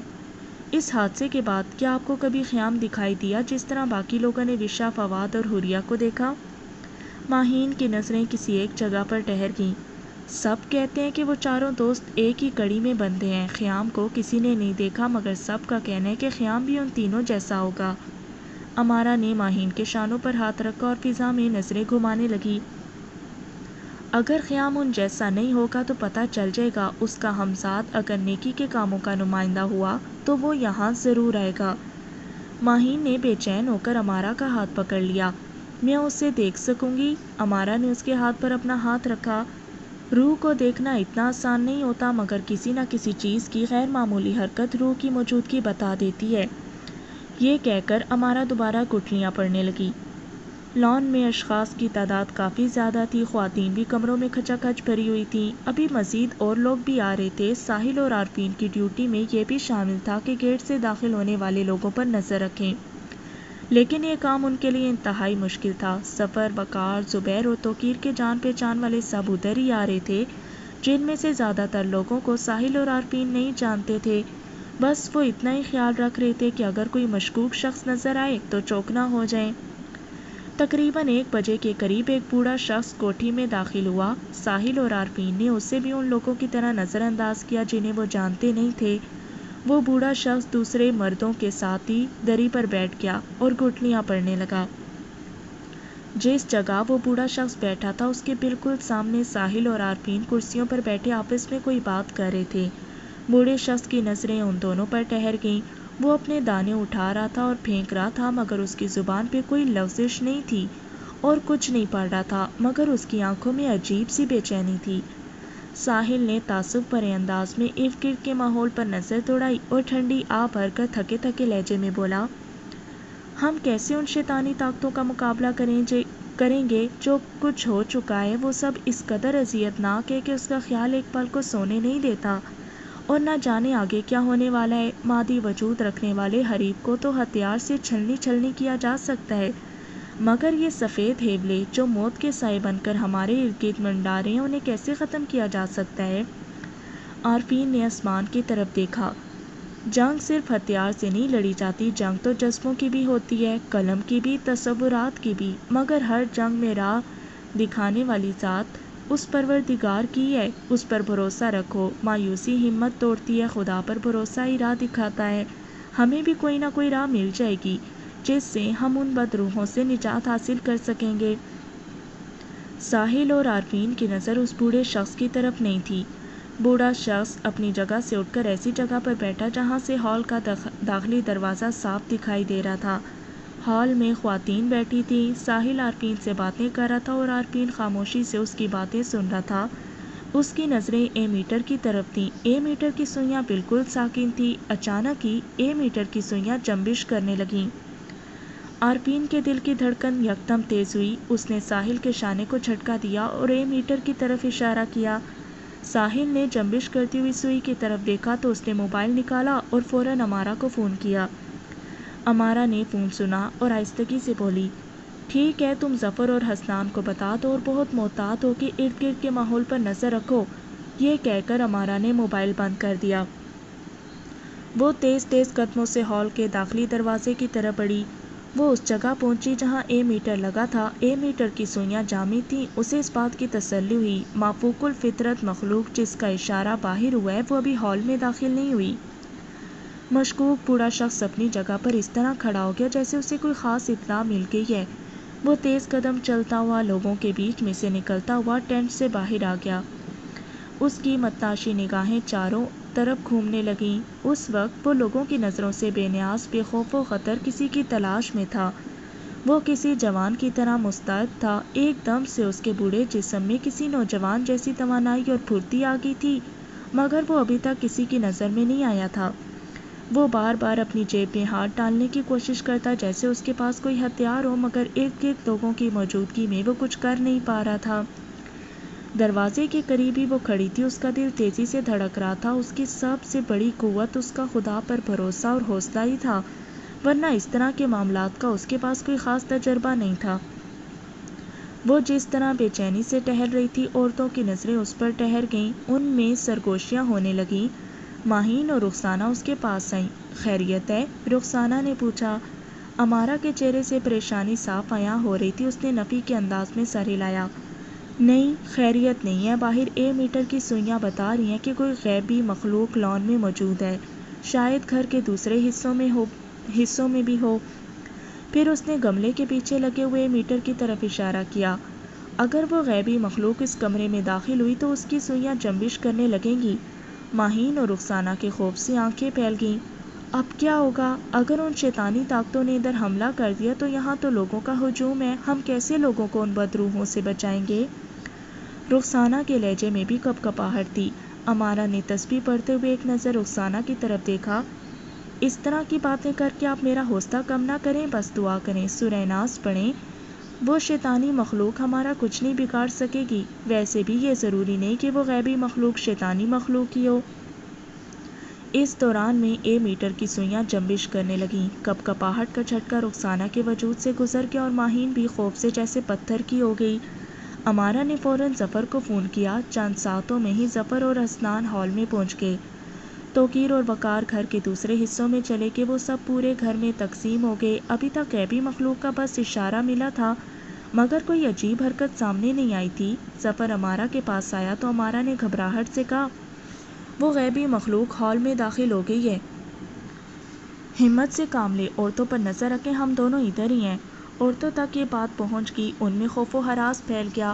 اس حادثے کے بعد کیا آپ کو کبھی خیام دکھائی دیا جس طرح باقی لوگوں نے وشا، فواد اور حوریہ کو دیکھا؟ ماہین کی نظریں کسی ایک جگہ پر ٹھہر گئیں۔ سب کہتے ہیں کہ وہ چاروں دوست ایک ہی کڑی میں بندھے ہیں۔ خیام کو کسی نے نہیں دیکھا مگر سب کا کہنا ہے کہ خیام بھی ان تینوں جیسا ہوگا۔ امارا نے ماہین کے شانوں پر ہاتھ رکھا اور فضا میں نظریں گھمانے لگی۔ اگر خیام ان جیسا نہیں ہوگا تو پتہ چل جائے گا۔ اس کا ہمزاد اگر نیکی کے کاموں کا نمائندہ ہوا تو وہ یہاں ضرور آئے گا۔ ماہین نے بے چین ہو کر امارا کا ہاتھ پکڑ لیا۔ میں اسے دیکھ سکوں گی؟ امارا نے اس کے ہاتھ پر اپنا ہاتھ رکھا۔ روح کو دیکھنا اتنا آسان نہیں ہوتا مگر کسی نہ کسی چیز کی غیر معمولی حرکت روح کی موجودگی بتا دیتی ہے۔ یہ کہہ کر امارا دوبارہ گٹھلیاں پڑھنے لگی۔ لان میں اشخاص کی تعداد کافی زیادہ تھی۔ خواتین بھی کمروں میں کھچا کھچ بھری ہوئی تھیں۔ ابھی مزید اور لوگ بھی آ رہے تھے۔ ساحل اور عارفین کی ڈیوٹی میں یہ بھی شامل تھا کہ گیٹ سے داخل ہونے والے لوگوں پر نظر رکھیں، لیکن یہ کام ان کے لیے انتہائی مشکل تھا۔ ظفر، وقار، زبیر اور توقیر کے جان پہچان والے سب ادھر ہی آ رہے تھے جن میں سے زیادہ تر لوگوں کو ساحل اور عارفین نہیں جانتے تھے، بس وہ اتنا ہی خیال رکھ رہے تھے کہ اگر کوئی مشکوک شخص نظر آئے تو چوکنا ہو جائیں۔ تقریباً 1 بجے کے قریب ایک بوڑھا شخص کوٹھی میں داخل ہوا۔ ساحل اور عارفین نے اسے بھی ان لوگوں کی طرح نظر انداز کیا جنہیں وہ جانتے نہیں تھے۔ وہ بوڑھا شخص دوسرے مردوں کے ساتھ ہی دری پر بیٹھ گیا اور گھٹنیاں پڑنے لگا۔ جس جگہ وہ بوڑھا شخص بیٹھا تھا اس کے بالکل سامنے ساحل اور عارفین کرسیوں پر بیٹھے آپس میں کوئی بات کر رہے تھے۔ بوڑھے شخص کی نظریں ان دونوں پر ٹھہر گئیں۔ وہ اپنے دانے اٹھا رہا تھا اور پھینک رہا تھا، مگر اس کی زبان پہ کوئی لغزش نہیں تھی اور کچھ نہیں پڑھ رہا تھا، مگر اس کی آنکھوں میں عجیب سی بے چینی تھی۔ ساحل نے تعصب بھرے انداز میں ارد گرد کے ماحول پر نظر دوڑائی اور ٹھنڈی آہ بھر کر تھکے تھکے لہجے میں بولا، ہم کیسے ان شیطانی طاقتوں کا مقابلہ کریں گے؟ جو کچھ ہو چکا ہے وہ سب اس قدر اذیت ناک ہے کہ اس کا خیال ایک پل کو سونے نہیں دیتا، اور نہ جانے آگے کیا ہونے والا ہے۔ مادی وجود رکھنے والے حریف کو تو ہتھیار سے چھلنی کیا جا سکتا ہے، مگر یہ سفید ہیولے جو موت کے سائے بن کر ہمارے ارد گرد منڈا رہے ہیں، انہیں کیسے ختم کیا جا سکتا ہے؟ عارفین نے آسمان کی طرف دیکھا۔ جنگ صرف ہتھیار سے نہیں لڑی جاتی، جنگ تو جذبوں کی بھی ہوتی ہے، قلم کی بھی، تصورات کی بھی، مگر ہر جنگ میں راہ دکھانے والی ذات اس پروردگار کی ہے۔ اس پر بھروسہ رکھو۔ مایوسی ہمت توڑتی ہے، خدا پر بھروسہ ہی راہ دکھاتا ہے۔ ہمیں بھی کوئی نہ کوئی راہ مل جائے گی جس سے ہم ان بد روحوں سے نجات حاصل کر سکیں گے۔ ساحل اور عارفین کی نظر اس بوڑھے شخص کی طرف نہیں تھی۔ بوڑھا شخص اپنی جگہ سے اٹھ کر ایسی جگہ پر بیٹھا جہاں سے ہال کا داخلی دروازہ صاف دکھائی دے رہا تھا۔ ہال میں خواتین بیٹھی تھیں۔ ساحل عارفین سے باتیں کر رہا تھا اور عارفین خاموشی سے اس کی باتیں سن رہا تھا۔ اس کی نظریں اے میٹر کی طرف تھیں۔ اے میٹر کی سوئیاں بالکل ساکن تھیں۔ اچانک ہی اے میٹر کی سوئیاں جنبش کرنے لگیں۔ عارفین کے دل کی دھڑکن یکدم تیز ہوئی۔ اس نے ساحل کے شانے کو جھٹکا دیا اور اے میٹر کی طرف اشارہ کیا۔ ساحل نے جنبش کرتی ہوئی سوئی کی طرف دیکھا تو اس نے موبائل نکالا اور فوراً امارا کو فون کیا۔ امارا نے فون سنا اور آہستگی سے بولی، ٹھیک ہے، تم ظفر اور حسنان کو بتا دو اور بہت محتاط ہو کے ارد گرد کے ماحول پر نظر رکھو۔ یہ کہہ کر امارا نے موبائل بند کر دیا۔ وہ تیز تیز قدموں سے ہال کے داخلی دروازے کی طرف بڑھی۔ وہ اس جگہ پہنچی جہاں اے میٹر لگا تھا۔ اے میٹر کی سوئیاں جامد تھیں۔ اسے اس بات کی تسلی ہوئی، مافوق الفطرت مخلوق جس کا اشارہ باہر ہوا ہے وہ ابھی ہال میں داخل نہیں ہوئی۔ مشکوک بوڑھا شخص اپنی جگہ پر اس طرح کھڑا ہو گیا جیسے اسے کوئی خاص اطلاع مل گئی ہے۔ وہ تیز قدم چلتا ہوا لوگوں کے بیچ میں سے نکلتا ہوا ٹینٹ سے باہر آ گیا۔ اس کی متلاشی نگاہیں چاروں طرف گھومنے لگیں۔ اس وقت وہ لوگوں کی نظروں سے بے نیاز، بے خوف و خطر کسی کی تلاش میں تھا۔ وہ کسی جوان کی طرح مستعد تھا۔ ایک دم سے اس کے بوڑھے جسم میں کسی نوجوان جیسی توانائی اور پھرتی آ گئی تھی، مگر وہ ابھی تک کسی کی نظر میں نہیں آیا تھا۔ وہ بار بار اپنی جیب میں ہاتھ ڈالنے کی کوشش کرتا جیسے اس کے پاس کوئی ہتھیار ہو، مگر ارد گرد لوگوں کی موجودگی میں وہ کچھ کر نہیں پا رہا تھا۔ دروازے کے قریب ہی وہ کھڑی تھی۔ اس کا دل تیزی سے دھڑک رہا تھا۔ اس کی سب سے بڑی قوت اس کا خدا پر بھروسہ اور حوصلہ ہی تھا، ورنہ اس طرح کے معاملات کا اس کے پاس کوئی خاص تجربہ نہیں تھا۔ وہ جس طرح بے چینی سے ٹہل رہی تھی، عورتوں کی نظریں اس پر ٹھہر گئیں، ان میں سرگوشیاں ہونے لگیں۔ ماہین اور رخسانہ اس کے پاس آئیں۔ خیریت ہے؟ رخسانہ نے پوچھا۔ امارا کے چہرے سے پریشانی صاف عیاں ہو رہی تھی۔ اس نے نفی کے انداز میں سر ہلایا، نہیں، خیریت نہیں ہے۔ باہر اے میٹر کی سوئیاں بتا رہی ہیں کہ کوئی غیبی مخلوق لان میں موجود ہے، شاید گھر کے دوسرے حصوں میں بھی ہو۔ پھر اس نے گملے کے پیچھے لگے ہوئے میٹر کی طرف اشارہ کیا۔ اگر وہ غیبی مخلوق اس کمرے میں داخل ہوئی تو اس کی سوئیاں جنبش کرنے لگیں گی۔ ماہین اور رخسانہ کے خوف سے آنکھیں پھیل گئیں۔ اب کیا ہوگا؟ اگر ان شیطانی طاقتوں نے ادھر حملہ کر دیا تو یہاں تو لوگوں کا ہجوم ہے، ہم کیسے لوگوں کو ان بد روحوں سے بچائیں گے؟ رخسانہ کے لہجے میں بھی کپکپاہٹ تھی۔ امارا نے تسبیح پڑھتے ہوئے ایک نظر رخسانہ کی طرف دیکھا۔ اس طرح کی باتیں کر کے آپ میرا حوصلہ کم نہ کریں، بس دعا کریں، سورہ ناس پڑھیں، وہ شیطانی مخلوق ہمارا کچھ نہیں بگاڑ سکے گی۔ ویسے بھی یہ ضروری نہیں کہ وہ غیبی مخلوق شیطانی مخلوق ہی ہو۔ اس دوران میں اے میٹر کی سوئیاں جنبش کرنے لگیں۔ کپکپاہٹ کا جھٹکا رخسانہ کے وجود سے گزر گیا اور ماہین بھی خوف سے جیسے پتھر کی ہو گئی۔ امارا نے فوراً ظفر کو فون کیا۔ چند ساعتوں میں ہی ظفر اور حسنان ہال میں پہنچ گئے۔ توقیر اور وقار گھر کے دوسرے حصوں میں چلے گئے۔ وہ سب پورے گھر میں تقسیم ہو گئے۔ ابھی تک غیبی مخلوق کا بس اشارہ ملا تھا مگر کوئی عجیب حرکت سامنے نہیں آئی تھی۔ ظفر امارا کے پاس آیا تو امارا نے گھبراہٹ سے کہا، وہ غیبی مخلوق ہال میں داخل ہو گئی ہے۔ ہمت سے کام لے، عورتوں پر نظر رکھیں، ہم دونوں ادھر ہی ہیں۔ عورتوں تک یہ بات پہنچ گئی، ان میں خوف و ہراس پھیل گیا۔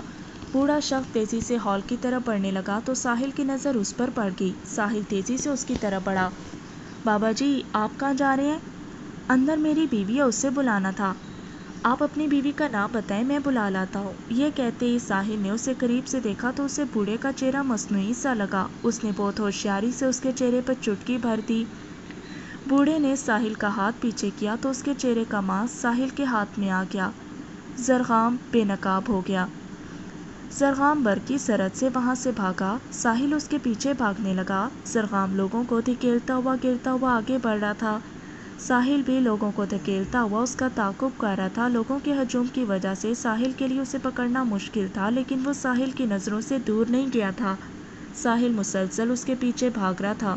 بوڑھا شخص تیزی سے ہال کی طرف بڑھنے لگا تو ساحل کی نظر اس پر پڑ گئی۔ ساحل تیزی سے اس کی طرف بڑھا۔ بابا جی، آپ کہاں جا رہے ہیں؟ اندر میری بیوی ہے، اس سے بلانا تھا۔ آپ اپنی بیوی کا نام بتائیں، میں بلا لاتا ہوں۔ یہ کہتے ہی ساحل نے اسے قریب سے دیکھا تو اسے بوڑھے کا چہرہ مصنوعی سا لگا۔ اس نے بہت ہوشیاری سے اس کے چہرے پر چٹکی بھر دی۔ بوڑھے نے ساحل کا ہاتھ پیچھے کیا تو اس کے چہرے کا ماسک ساحل کے ہاتھ میں آ گیا۔ زرغام بے نقاب ہو گیا۔ زرغام برقی سرعت سے وہاں سے بھاگا۔ ساحل اس کے پیچھے بھاگنے لگا۔ زرغام لوگوں کو دھکیلتا ہوا گرتا ہوا آگے بڑھ رہا تھا۔ ساحل بھی لوگوں کو دھکیلتا ہوا اس کا تعاقب کر رہا تھا۔ لوگوں کے ہجوم کی وجہ سے ساحل کے لیے اسے پکڑنا مشکل تھا لیکن وہ ساحل کی نظروں سے دور نہیں گیا تھا۔ ساحل مسلسل اس کے پیچھے بھاگ رہا تھا۔